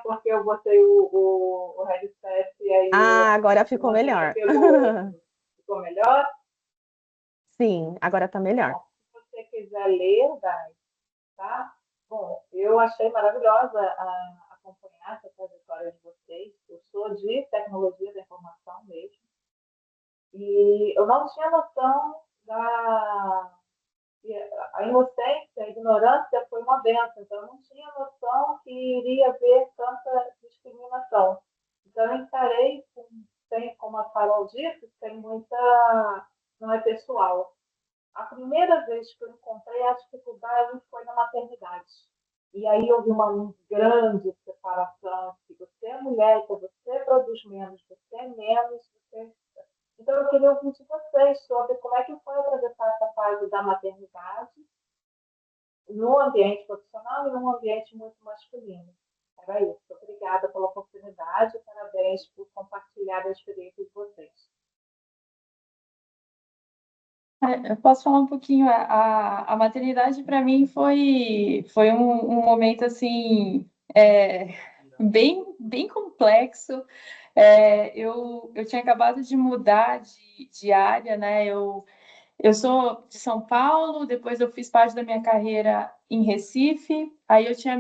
porque eu botei o headset e aí Ah, agora o ficou monitor melhor. pegou outro. Ficou melhor? Sim, agora está melhor. Bom, se você quiser ler, Dai, tá? Bom, eu achei maravilhosa acompanhar essa trajetória de vocês. Eu sou de tecnologia da informação mesmo. E eu não tinha noção da. A inocência, a ignorância foi uma benção. Então, eu não tinha noção que iria haver tanta discriminação. Então, eu encarei, como a Carol disse, sem muita. Não é pessoal. A primeira vez que eu encontrei a dificuldade foi na maternidade. E aí houve uma grande separação, que você é mulher, então você produz menos, você é menos, você... Então eu queria ouvir de vocês sobre como é que foi atravessar essa fase da maternidade no ambiente profissional e num ambiente muito masculino. Era isso. Obrigada pela oportunidade, parabéns por compartilhar a experiência de vocês. Eu posso falar um pouquinho. A maternidade, para mim, foi um momento, assim, bem complexo. Eu tinha acabado de mudar de área, né? Eu sou de São Paulo, depois eu fiz parte da minha carreira em Recife, aí eu tinha,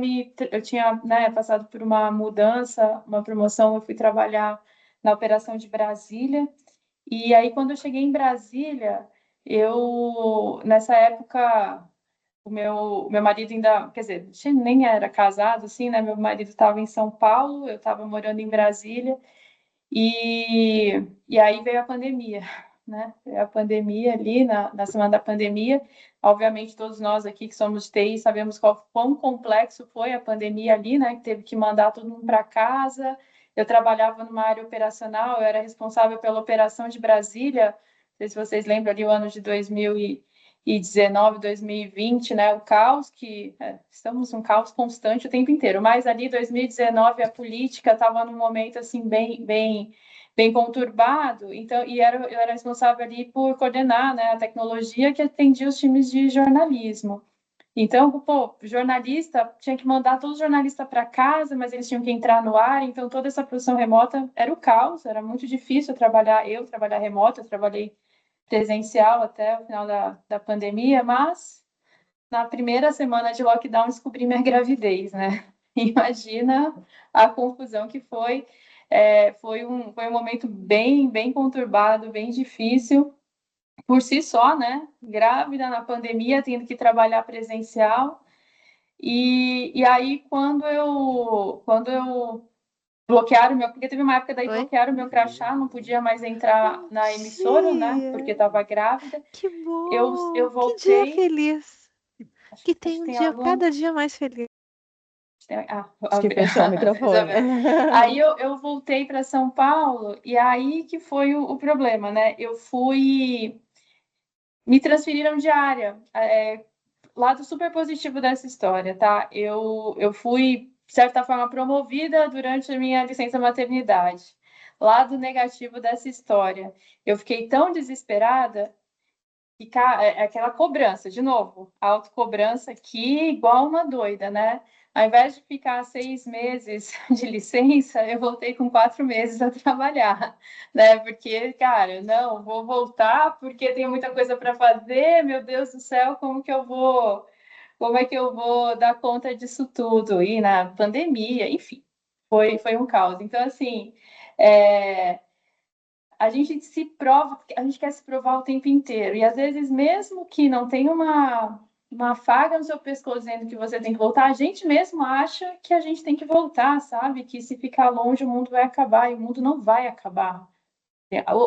né, passado por uma mudança, uma promoção, eu fui trabalhar na operação de Brasília, e aí quando eu cheguei em Brasília, nessa época, o meu marido ainda, quer dizer, a gente nem era casado, assim, né, meu marido estava em São Paulo, eu estava morando em Brasília, e aí veio a pandemia, né? Veio a pandemia ali, na semana da pandemia. Obviamente, todos nós aqui que somos de TI sabemos quão complexo foi a pandemia ali, né? Que teve que mandar todo mundo para casa. Eu trabalhava numa área operacional, eu era responsável pela operação de Brasília. Não sei se vocês lembram ali o ano de 2019, 2020, né? O caos estamos num caos constante o tempo inteiro. Mas ali 2019 a política estava num momento assim bem conturbado. Então, eu era responsável ali por coordenar, né, a tecnologia que atendia os times de jornalismo. Então, pô, jornalista tinha que mandar todos os jornalistas para casa, mas eles tinham que entrar no ar. Então, toda essa produção remota era o caos. Era muito difícil trabalhar remoto. Eu trabalhei presencial até o final da pandemia, mas na primeira semana de lockdown descobri minha gravidez, né? Imagina a confusão que foi. Foi um momento bem conturbado, bem difícil por si só, né? Grávida na pandemia, tendo que trabalhar presencial. E aí, quando eu bloquearam porque teve uma época daí Oi? bloquearam o meu crachá, não podia mais entrar na emissora, né? Porque Dia! estava grávida. Que Eu bom! Que dia voltei. feliz! Que Acho tem que um tem dia algum. cada dia mais feliz. Acho que fechou o microfone. Isabel. Aí eu voltei para São Paulo e aí que foi o problema, né? Me transferiram de área. Lado super positivo dessa história, tá? Eu fui, de certa forma, promovida durante a minha licença maternidade. Lado negativo dessa história, eu fiquei tão desesperada que aquela cobrança, de novo, a autocobrança aqui igual uma doida, né? Ao invés de ficar 6 meses de licença, eu voltei com 4 meses a trabalhar, né? Porque, cara, não, vou voltar porque tenho muita coisa para fazer, meu Deus do céu, como é que eu vou dar conta disso tudo? E na pandemia, enfim, foi um caos. Então, assim, é, a gente se prova, a gente quer se provar o tempo inteiro. E às vezes, mesmo que não tenha uma faga no seu pescoço dizendo que você tem que voltar, a gente mesmo acha que a gente tem que voltar, sabe? Que se ficar longe o mundo vai acabar, e o mundo não vai acabar.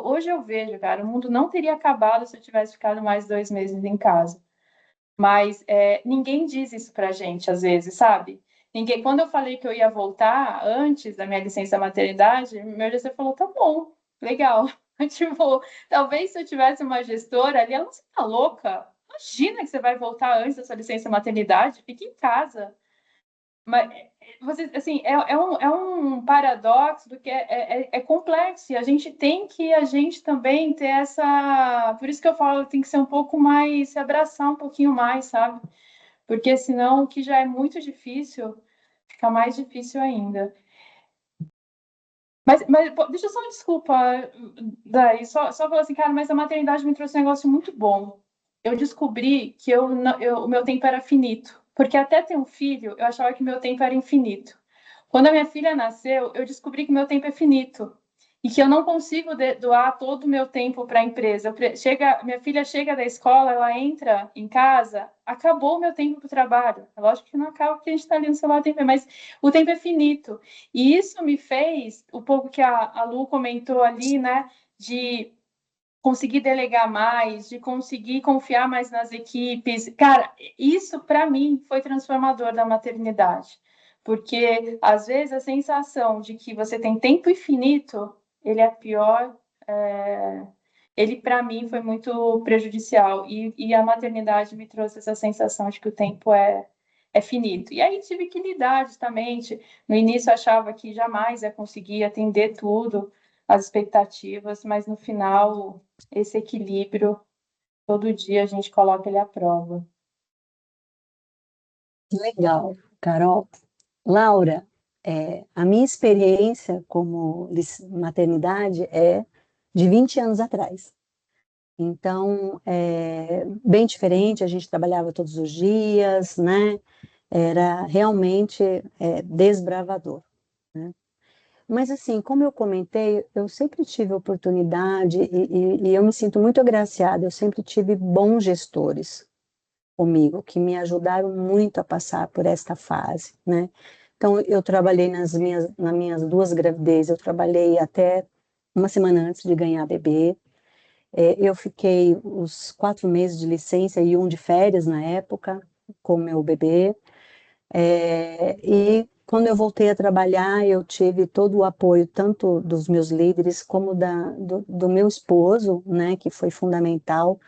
Hoje eu vejo, cara, o mundo não teria acabado se eu tivesse ficado mais 2 meses em casa. Mas ninguém diz isso pra gente, às vezes, sabe? Ninguém, quando eu falei que eu ia voltar antes da minha licença maternidade, meu gestor falou, tá bom, legal. Tipo, talvez se eu tivesse uma gestora ali, ela, você tá louca? Imagina que você vai voltar antes da sua licença maternidade, fique em casa. Mas você, assim, é um paradoxo do que é complexo, e a gente tem que a gente também ter essa. Por isso que eu falo, tem que ser um pouco mais, se abraçar um pouquinho mais, sabe? Porque senão o que já é muito difícil fica mais difícil ainda. Mas pô, deixa eu só desculpa, daí, só falar assim, cara, mas a maternidade me trouxe um negócio muito bom. Eu descobri que o meu tempo era finito, porque até ter um filho, eu achava que meu tempo era infinito. Quando a minha filha nasceu, eu descobri que meu tempo é finito e que eu não consigo doar todo o meu tempo para a empresa. Minha filha chega da escola, ela entra em casa, acabou o meu tempo para o trabalho. É lógico que não acaba porque a gente está ali no celular o tempo, mas o tempo é finito. E isso me fez, o pouco que a Lu comentou ali, né, de conseguir delegar mais, de conseguir confiar mais nas equipes. Cara, isso para mim foi transformador da maternidade, porque às vezes a sensação de que você tem tempo infinito, ele é pior. Ele para mim foi muito prejudicial e a maternidade me trouxe essa sensação de que o tempo é finito. E aí tive que lidar justamente. No início eu achava que jamais ia conseguir atender tudo, as expectativas, mas no final esse equilíbrio, todo dia a gente coloca ele à prova. Legal, Carol. Laura, a minha experiência como maternidade é de 20 anos atrás. Então, é bem diferente, a gente trabalhava todos os dias, né? Era realmente desbravador, né? Mas assim, como eu comentei, eu sempre tive oportunidade e eu me sinto muito agraciada, eu sempre tive bons gestores comigo, que me ajudaram muito a passar por esta fase, né? Então, eu trabalhei nas minhas duas gravidezes, eu trabalhei até uma semana antes de ganhar bebê. Eu fiquei os 4 meses de licença e um de férias na época, com meu bebê. E quando eu voltei a trabalhar, eu tive todo o apoio, tanto dos meus líderes, como do meu esposo, né, que foi fundamental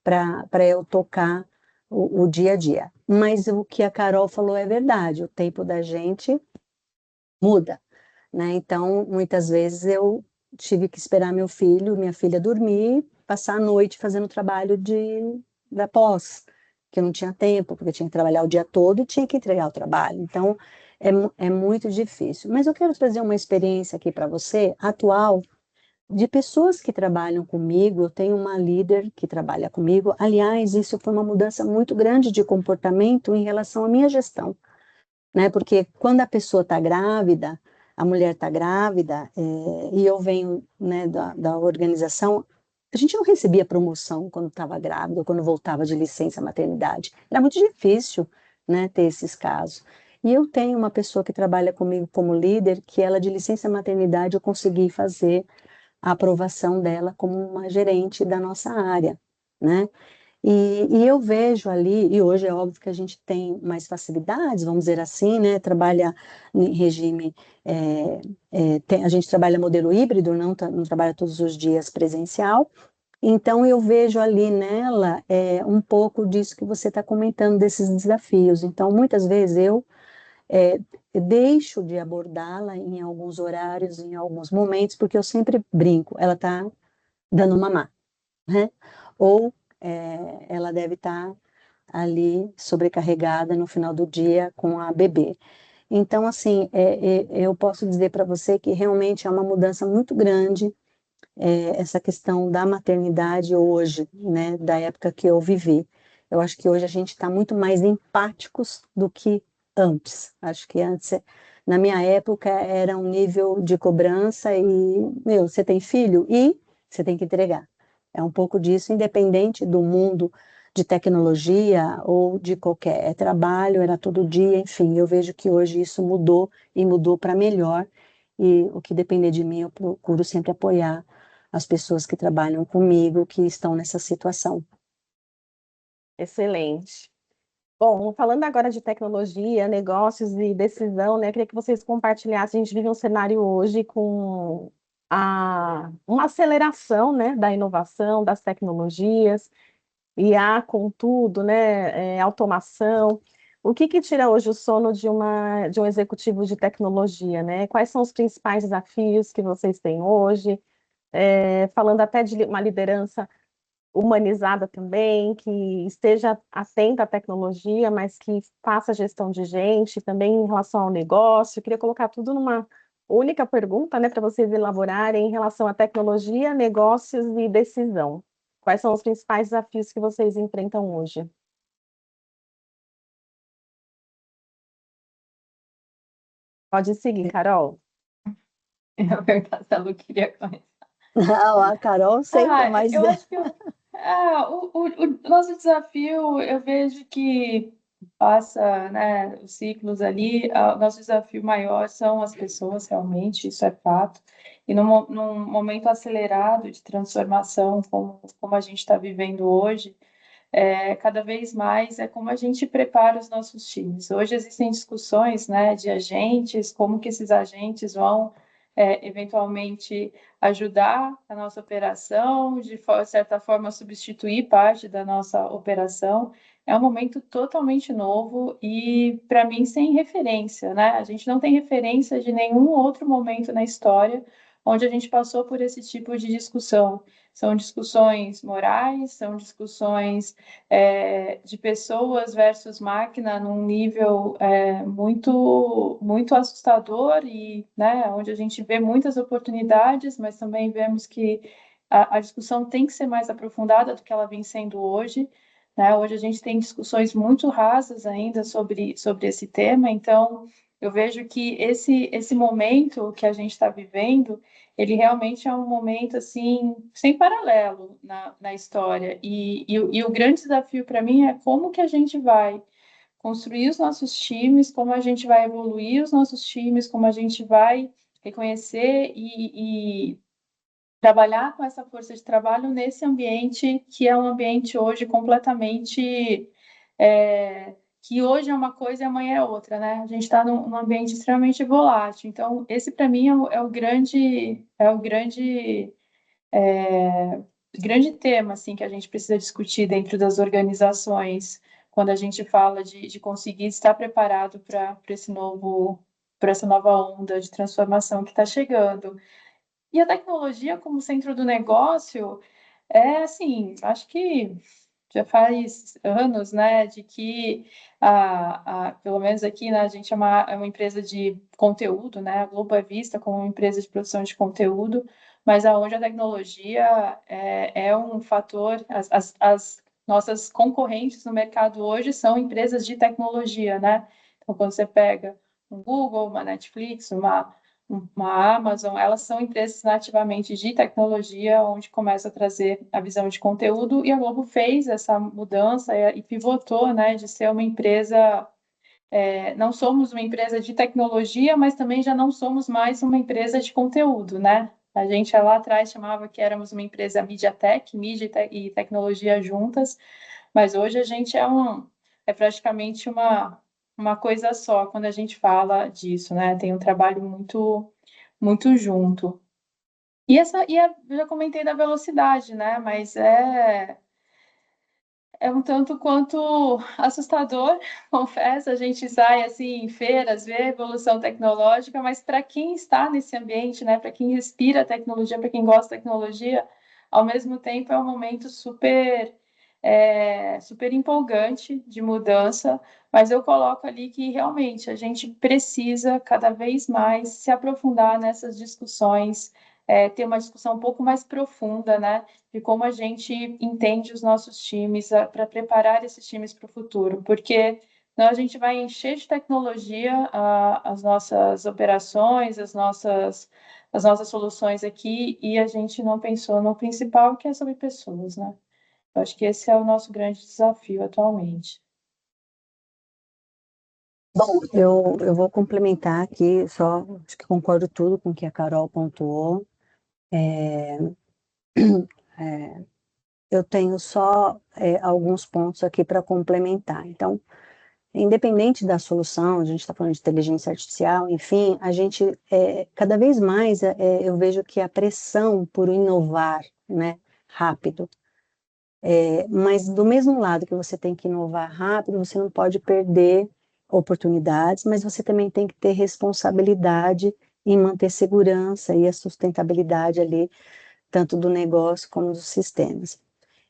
para eu tocar o dia a dia. Mas o que a Carol falou é verdade, o tempo da gente muda, né? Então, muitas vezes eu tive que esperar minha filha dormir, passar a noite fazendo trabalho da pós, que eu não tinha tempo, porque eu tinha que trabalhar o dia todo e tinha que entregar o trabalho. Então, é muito difícil. Mas eu quero trazer uma experiência aqui para você, atual, de pessoas que trabalham comigo. Eu tenho uma líder que trabalha comigo. Aliás, isso foi uma mudança muito grande de comportamento em relação à minha gestão, né? Porque quando a pessoa está grávida, a mulher está grávida, e eu venho, né, da organização, a gente não recebia promoção quando estava grávida ou quando voltava de licença maternidade. Era muito difícil, né, ter esses casos. E eu tenho uma pessoa que trabalha comigo como líder, que ela de licença maternidade eu consegui fazer a aprovação dela como uma gerente da nossa área, né? E eu vejo ali, e hoje é óbvio que a gente tem mais facilidades, vamos dizer assim, né? Trabalha em regime, a gente trabalha modelo híbrido, não trabalha todos os dias presencial. Então eu vejo ali nela um pouco disso que você está comentando, desses desafios. Então, muitas vezes é, deixo de abordá-la em alguns horários, em alguns momentos, porque eu sempre brinco, ela está dando mamar, né? Ou ela deve estar ali sobrecarregada no final do dia com a bebê. Então, assim, eu posso dizer para você que realmente é uma mudança muito grande, essa questão da maternidade hoje, né, da época que eu vivi. Eu acho que hoje a gente está muito mais empáticos do que antes. Acho que antes, na minha época, era um nível de cobrança e, meu, você tem filho e você tem que entregar. É um pouco disso, independente do mundo de tecnologia ou de qualquer trabalho, era todo dia, enfim. Eu vejo que hoje isso mudou e mudou para melhor. E o que depender de mim, eu procuro sempre apoiar as pessoas que trabalham comigo, que estão nessa situação. Excelente. Bom, falando agora de tecnologia, negócios e decisão, né, eu queria que vocês compartilhassem. A gente vive um cenário hoje com uma aceleração, né, da inovação, das tecnologias, IA com tudo, né, automação. O que que tira hoje o sono de um executivo de tecnologia, né? Quais são os principais desafios que vocês têm hoje? Falando até de uma liderança humanizada também, que esteja atenta à tecnologia, mas que faça gestão de gente, também em relação ao negócio. Eu queria colocar tudo numa única pergunta, né, para vocês elaborarem em relação à tecnologia, negócios e decisão. Quais são os principais desafios que vocês enfrentam hoje? Pode seguir, Carol. É verdade, a Lu queria começar. Não, a Carol sempre, mas Eu acho que o nosso desafio, eu vejo que passa, né, os ciclos ali, o nosso desafio maior são as pessoas, realmente, isso é fato. E num momento acelerado de transformação, como a gente está vivendo hoje, cada vez mais é como a gente prepara os nossos times. Hoje existem discussões, né, de agentes, como que esses agentes vão eventualmente ajudar a nossa operação, de certa forma substituir parte da nossa operação. É um momento totalmente novo e, para mim, sem referência, né? A gente não tem referência de nenhum outro momento na história onde a gente passou por esse tipo de discussão. São discussões morais, são discussões de pessoas versus máquina num nível muito assustador e, né, onde a gente vê muitas oportunidades, mas também vemos que a discussão tem que ser mais aprofundada do que ela vem sendo hoje. Né? Hoje a gente tem discussões muito rasas ainda sobre esse tema, então eu vejo que esse momento que a gente está vivendo, ele realmente é um momento assim sem paralelo na história. E o grande desafio para mim é como que a gente vai construir os nossos times, como a gente vai evoluir os nossos times, como a gente vai reconhecer e trabalhar com essa força de trabalho nesse ambiente que é um ambiente hoje completamente que hoje é uma coisa e amanhã é outra, né? A gente está num ambiente extremamente volátil. Então, esse para mim grande tema assim que a gente precisa discutir dentro das organizações quando a gente fala de conseguir estar preparado para essa nova onda de transformação que está chegando. E a tecnologia como centro do negócio assim, acho que já faz anos, né, de que, pelo menos aqui, né, a gente é uma empresa de conteúdo, né, a Globo é vista como uma empresa de produção de conteúdo, mas aonde a tecnologia é um fator, as nossas concorrentes no mercado hoje são empresas de tecnologia, né, então quando você pega um Google, uma Netflix, uma Amazon, elas são empresas nativamente de tecnologia, onde começa a trazer a visão de conteúdo, e a Globo fez essa mudança e pivotou, né, de ser uma empresa, não somos uma empresa de tecnologia, mas também já não somos mais uma empresa de conteúdo, né? A gente lá atrás chamava que éramos uma empresa MediaTek, mídia e tecnologia juntas, mas hoje a gente é praticamente uma coisa só quando a gente fala disso, né? Tem um trabalho muito junto. Eu já comentei da velocidade, né? Mas é um tanto quanto assustador, confesso. A gente sai assim em feiras, vê a evolução tecnológica, mas para quem está nesse ambiente, né? Para quem respira a tecnologia, para quem gosta da tecnologia, ao mesmo tempo é um momento super empolgante de mudança, mas eu coloco ali que realmente a gente precisa cada vez mais se aprofundar nessas discussões, ter uma discussão um pouco mais profunda, né, de como a gente entende os nossos times para preparar esses times para o futuro, porque senão a gente vai encher de tecnologia as nossas operações, as nossas soluções aqui, e a gente não pensou no principal, que é sobre pessoas, né? Eu acho que esse é o nosso grande desafio atualmente. bom, eu vou complementar aqui, só acho que concordo tudo com o que a Carol pontuou. eu tenho só alguns pontos aqui para complementar. Então, independente da solução, a gente está falando de inteligência artificial, enfim, a gente, cada vez mais, eu vejo que a pressão por inovar, né, rápido, mas do mesmo lado que você tem que inovar rápido, você não pode perder oportunidades, mas você também tem que ter responsabilidade em manter segurança e a sustentabilidade ali, tanto do negócio como dos sistemas.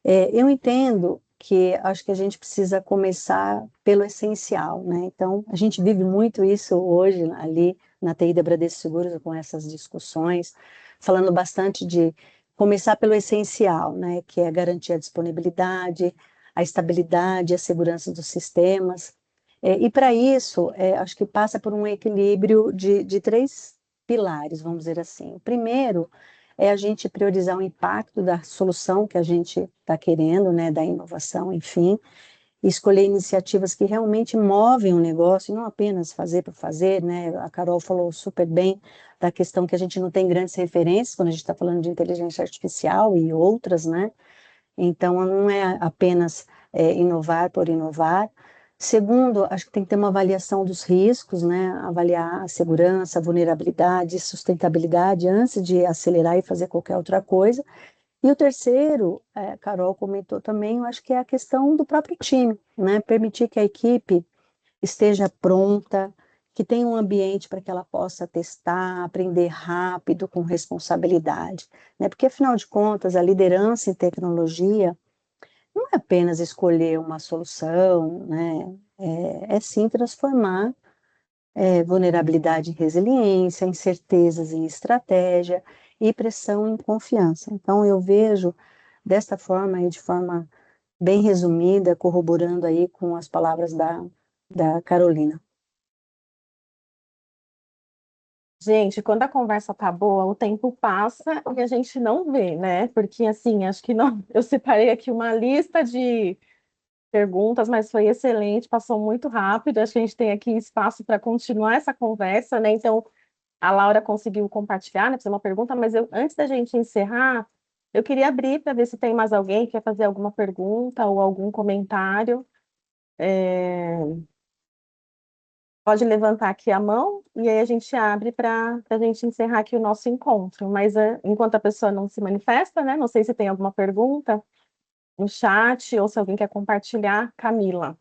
Eu entendo que acho que a gente precisa começar pelo essencial, né? Então, a gente vive muito isso hoje ali na TI da Bradesco Seguros, com essas discussões, falando bastante de começar pelo essencial, né? Que é garantir a disponibilidade, a estabilidade, a segurança dos sistemas. E para isso, acho que passa por um equilíbrio de três pilares, vamos dizer assim. O primeiro é a gente priorizar o impacto da solução que a gente está querendo, né, da inovação, enfim, e escolher iniciativas que realmente movem o negócio, e não apenas fazer por fazer, né, a Carol falou super bem da questão que a gente não tem grandes referências quando a gente está falando de inteligência artificial e outras, né, então não é apenas inovar por inovar. Segundo, acho que tem que ter uma avaliação dos riscos, né? Avaliar a segurança, a vulnerabilidade, sustentabilidade antes de acelerar e fazer qualquer outra coisa. E o terceiro, a Carol comentou também, eu acho que é a questão do próprio time, né? Permitir que a equipe esteja pronta, que tenha um ambiente para que ela possa testar, aprender rápido, com responsabilidade, né? Porque afinal de contas, a liderança em tecnologia não é apenas escolher uma solução, né? É sim transformar vulnerabilidade em resiliência, incertezas em estratégia e pressão em confiança. Então, eu vejo desta forma, e de forma bem resumida, corroborando aí com as palavras da Carolina. Gente, quando a conversa tá boa, o tempo passa e a gente não vê, né? Porque assim, acho que não, eu separei aqui uma lista de perguntas, mas foi excelente, passou muito rápido. Acho que a gente tem aqui espaço para continuar essa conversa, né? Então, a Laura conseguiu compartilhar, né, fazer uma pergunta, mas antes da gente encerrar, eu queria abrir para ver se tem mais alguém que quer fazer alguma pergunta ou algum comentário. Pode levantar aqui a mão e aí a gente abre para a gente encerrar aqui o nosso encontro. Mas enquanto a pessoa não se manifesta, né? Não sei se tem alguma pergunta no chat ou se alguém quer compartilhar. Camila.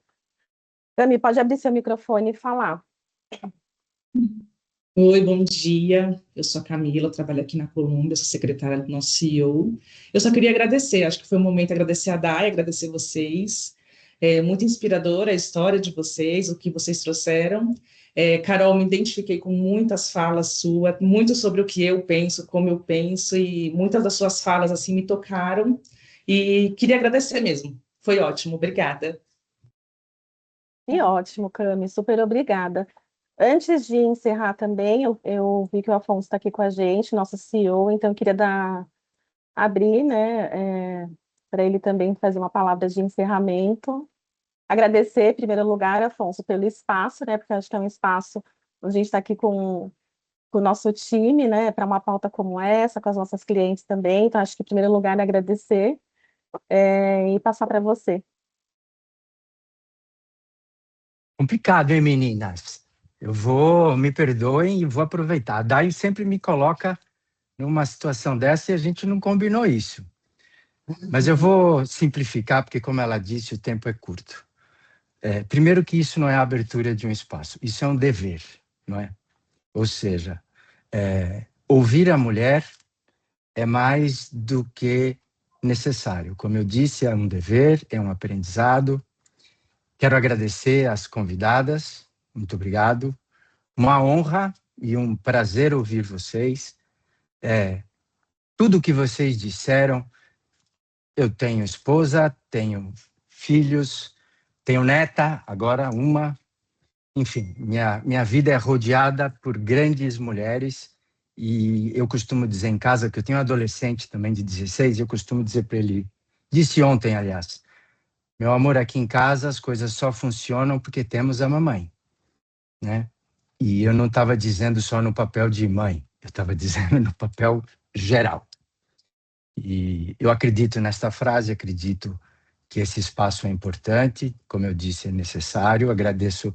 Cami, pode abrir seu microfone e falar. Oi, bom dia. Eu sou a Camila, eu trabalho aqui na Colômbia, sou secretária do nosso CEO. Eu só queria agradecer, acho que foi um momento de agradecer a Dai, agradecer vocês. É muito inspiradora a história de vocês, o que vocês trouxeram. Carol, me identifiquei com muitas falas suas, muito sobre o que eu penso, como eu penso, e muitas das suas falas assim me tocaram. E queria agradecer mesmo. Foi ótimo, obrigada. E ótimo, Cami, super obrigada. Antes de encerrar também, eu vi que o Afonso está aqui com a gente, nosso CEO, então eu queria abrir, né, para ele também fazer uma palavra de encerramento. Agradecer, em primeiro lugar, Afonso, pelo espaço, né, porque acho que é um espaço onde a gente está aqui com o nosso time, né, para uma pauta como essa, com as nossas clientes também, então acho que, em primeiro lugar, agradecer e passar para você. Complicado, hein, meninas? Me perdoem e vou aproveitar. A Dai sempre me coloca numa situação dessa e a gente não combinou isso. Mas eu vou simplificar, porque, como ela disse, o tempo é curto. Primeiro que isso não é a abertura de um espaço, isso é um dever, não é? Ou seja, ouvir a mulher é mais do que necessário. Como eu disse, é um dever, é um aprendizado. Quero agradecer às convidadas, muito obrigado. Uma honra e um prazer ouvir vocês. Tudo o que vocês disseram, eu tenho esposa, tenho filhos, tenho neta, agora uma. Enfim, minha vida é rodeada por grandes mulheres e eu costumo dizer em casa que eu tenho um adolescente também de 16 e eu costumo dizer para ele, disse ontem, aliás, meu amor, aqui em casa as coisas só funcionam porque temos a mamãe, né? E eu não estava dizendo só no papel de mãe, eu estava dizendo no papel geral. E eu acredito nesta frase, acredito que esse espaço é importante, como eu disse, é necessário. Agradeço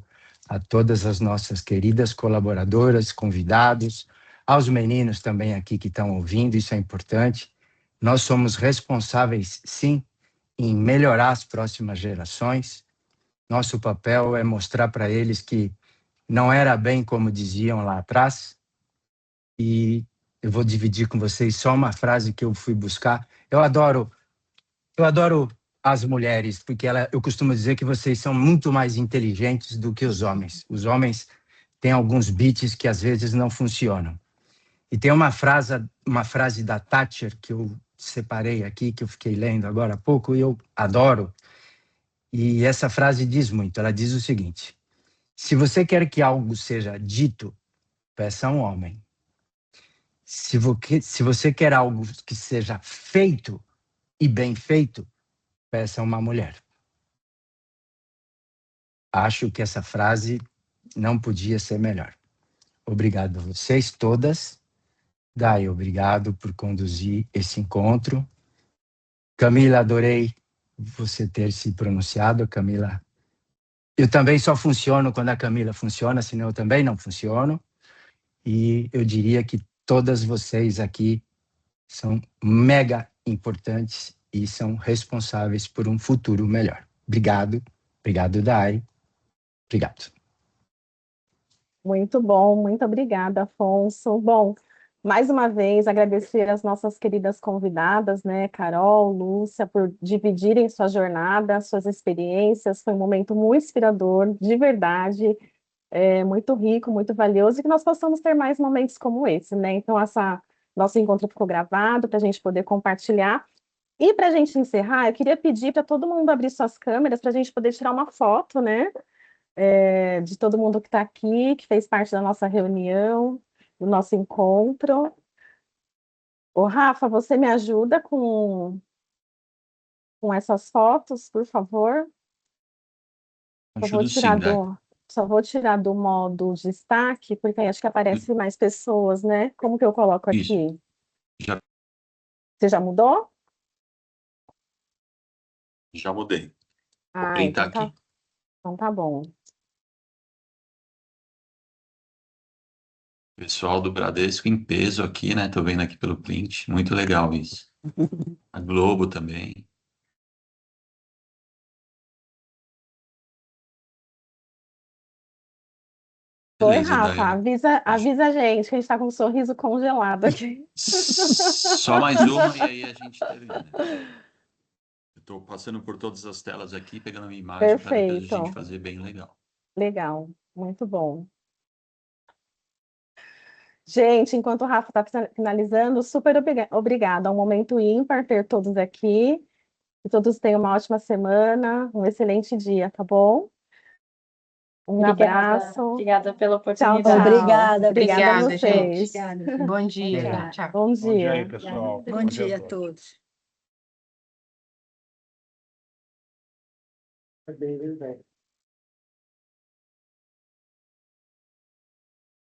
a todas as nossas queridas colaboradoras, convidados, aos meninos também aqui que estão ouvindo, isso é importante. Nós somos responsáveis, sim, em melhorar as próximas gerações. Nosso papel é mostrar para eles que não era bem como diziam lá atrás. E eu vou dividir com vocês só uma frase que eu fui buscar. Eu adoro as mulheres, porque eu costumo dizer que vocês são muito mais inteligentes do que os homens. Os homens têm alguns bits que às vezes não funcionam. E tem uma frase da Thatcher que eu separei aqui, que eu fiquei lendo agora há pouco, e eu adoro. E essa frase diz muito. Ela diz o seguinte: se você quer que algo seja dito, peça a um homem. Se você quer algo que seja feito e bem feito, peça a uma mulher. Acho que essa frase não podia ser melhor. Obrigado a vocês todas. Dai, obrigado por conduzir esse encontro. Camila, adorei você ter se pronunciado, Camila. Eu também só funciono quando a Camila funciona, senão eu também não funciono. E eu diria que todas vocês aqui são mega importantes e são responsáveis por um futuro melhor. Obrigado. Obrigado, Dai. Obrigado. Muito bom, muito obrigada, Afonso. Bom, mais uma vez agradecer às nossas queridas convidadas, né, Carol, Lúcia, por dividirem sua jornada, suas experiências. Foi um momento muito inspirador, de verdade, muito rico, muito valioso, e que nós possamos ter mais momentos como esse, né? Então, nosso encontro ficou gravado para a gente poder compartilhar. E para a gente encerrar, eu queria pedir para todo mundo abrir suas câmeras para a gente poder tirar uma foto, né? De todo mundo que está aqui, que fez parte da nossa reunião, do nosso encontro. Ô, Rafa, você me ajuda com essas fotos, por favor? Ajudo sim, Dai. Só vou tirar do modo destaque, porque aí acho que aparece mais pessoas, né? Como que eu coloco Isso. aqui? Já, Você já mudou? já mudei. Vou Ah, printar então aqui. então tá bom. Pessoal do Bradesco em peso aqui, né? Tô vendo aqui pelo print. Muito legal isso. A Globo também. Oi, Beleza, Rafa, Dai. avisa a gente que a gente está com um sorriso congelado aqui. Só mais uma e aí a gente termina. Eu tô passando por todas as telas aqui, pegando a minha imagem para depois a gente Perfeito. fazer bem legal. Legal, muito bom. Gente, enquanto o Rafa está finalizando, super obrigada. É um momento ímpar ter todos aqui. Que todos tenham uma ótima semana, um excelente dia, tá bom? Um abraço. Obrigada pela Tchau, oportunidade. tchau. Obrigada, Obrigada a Obrigada, vocês. gente. Bom dia. Tchau. Bom Bom dia aí, dia. pessoal. Bom dia a todos. Bem, bem.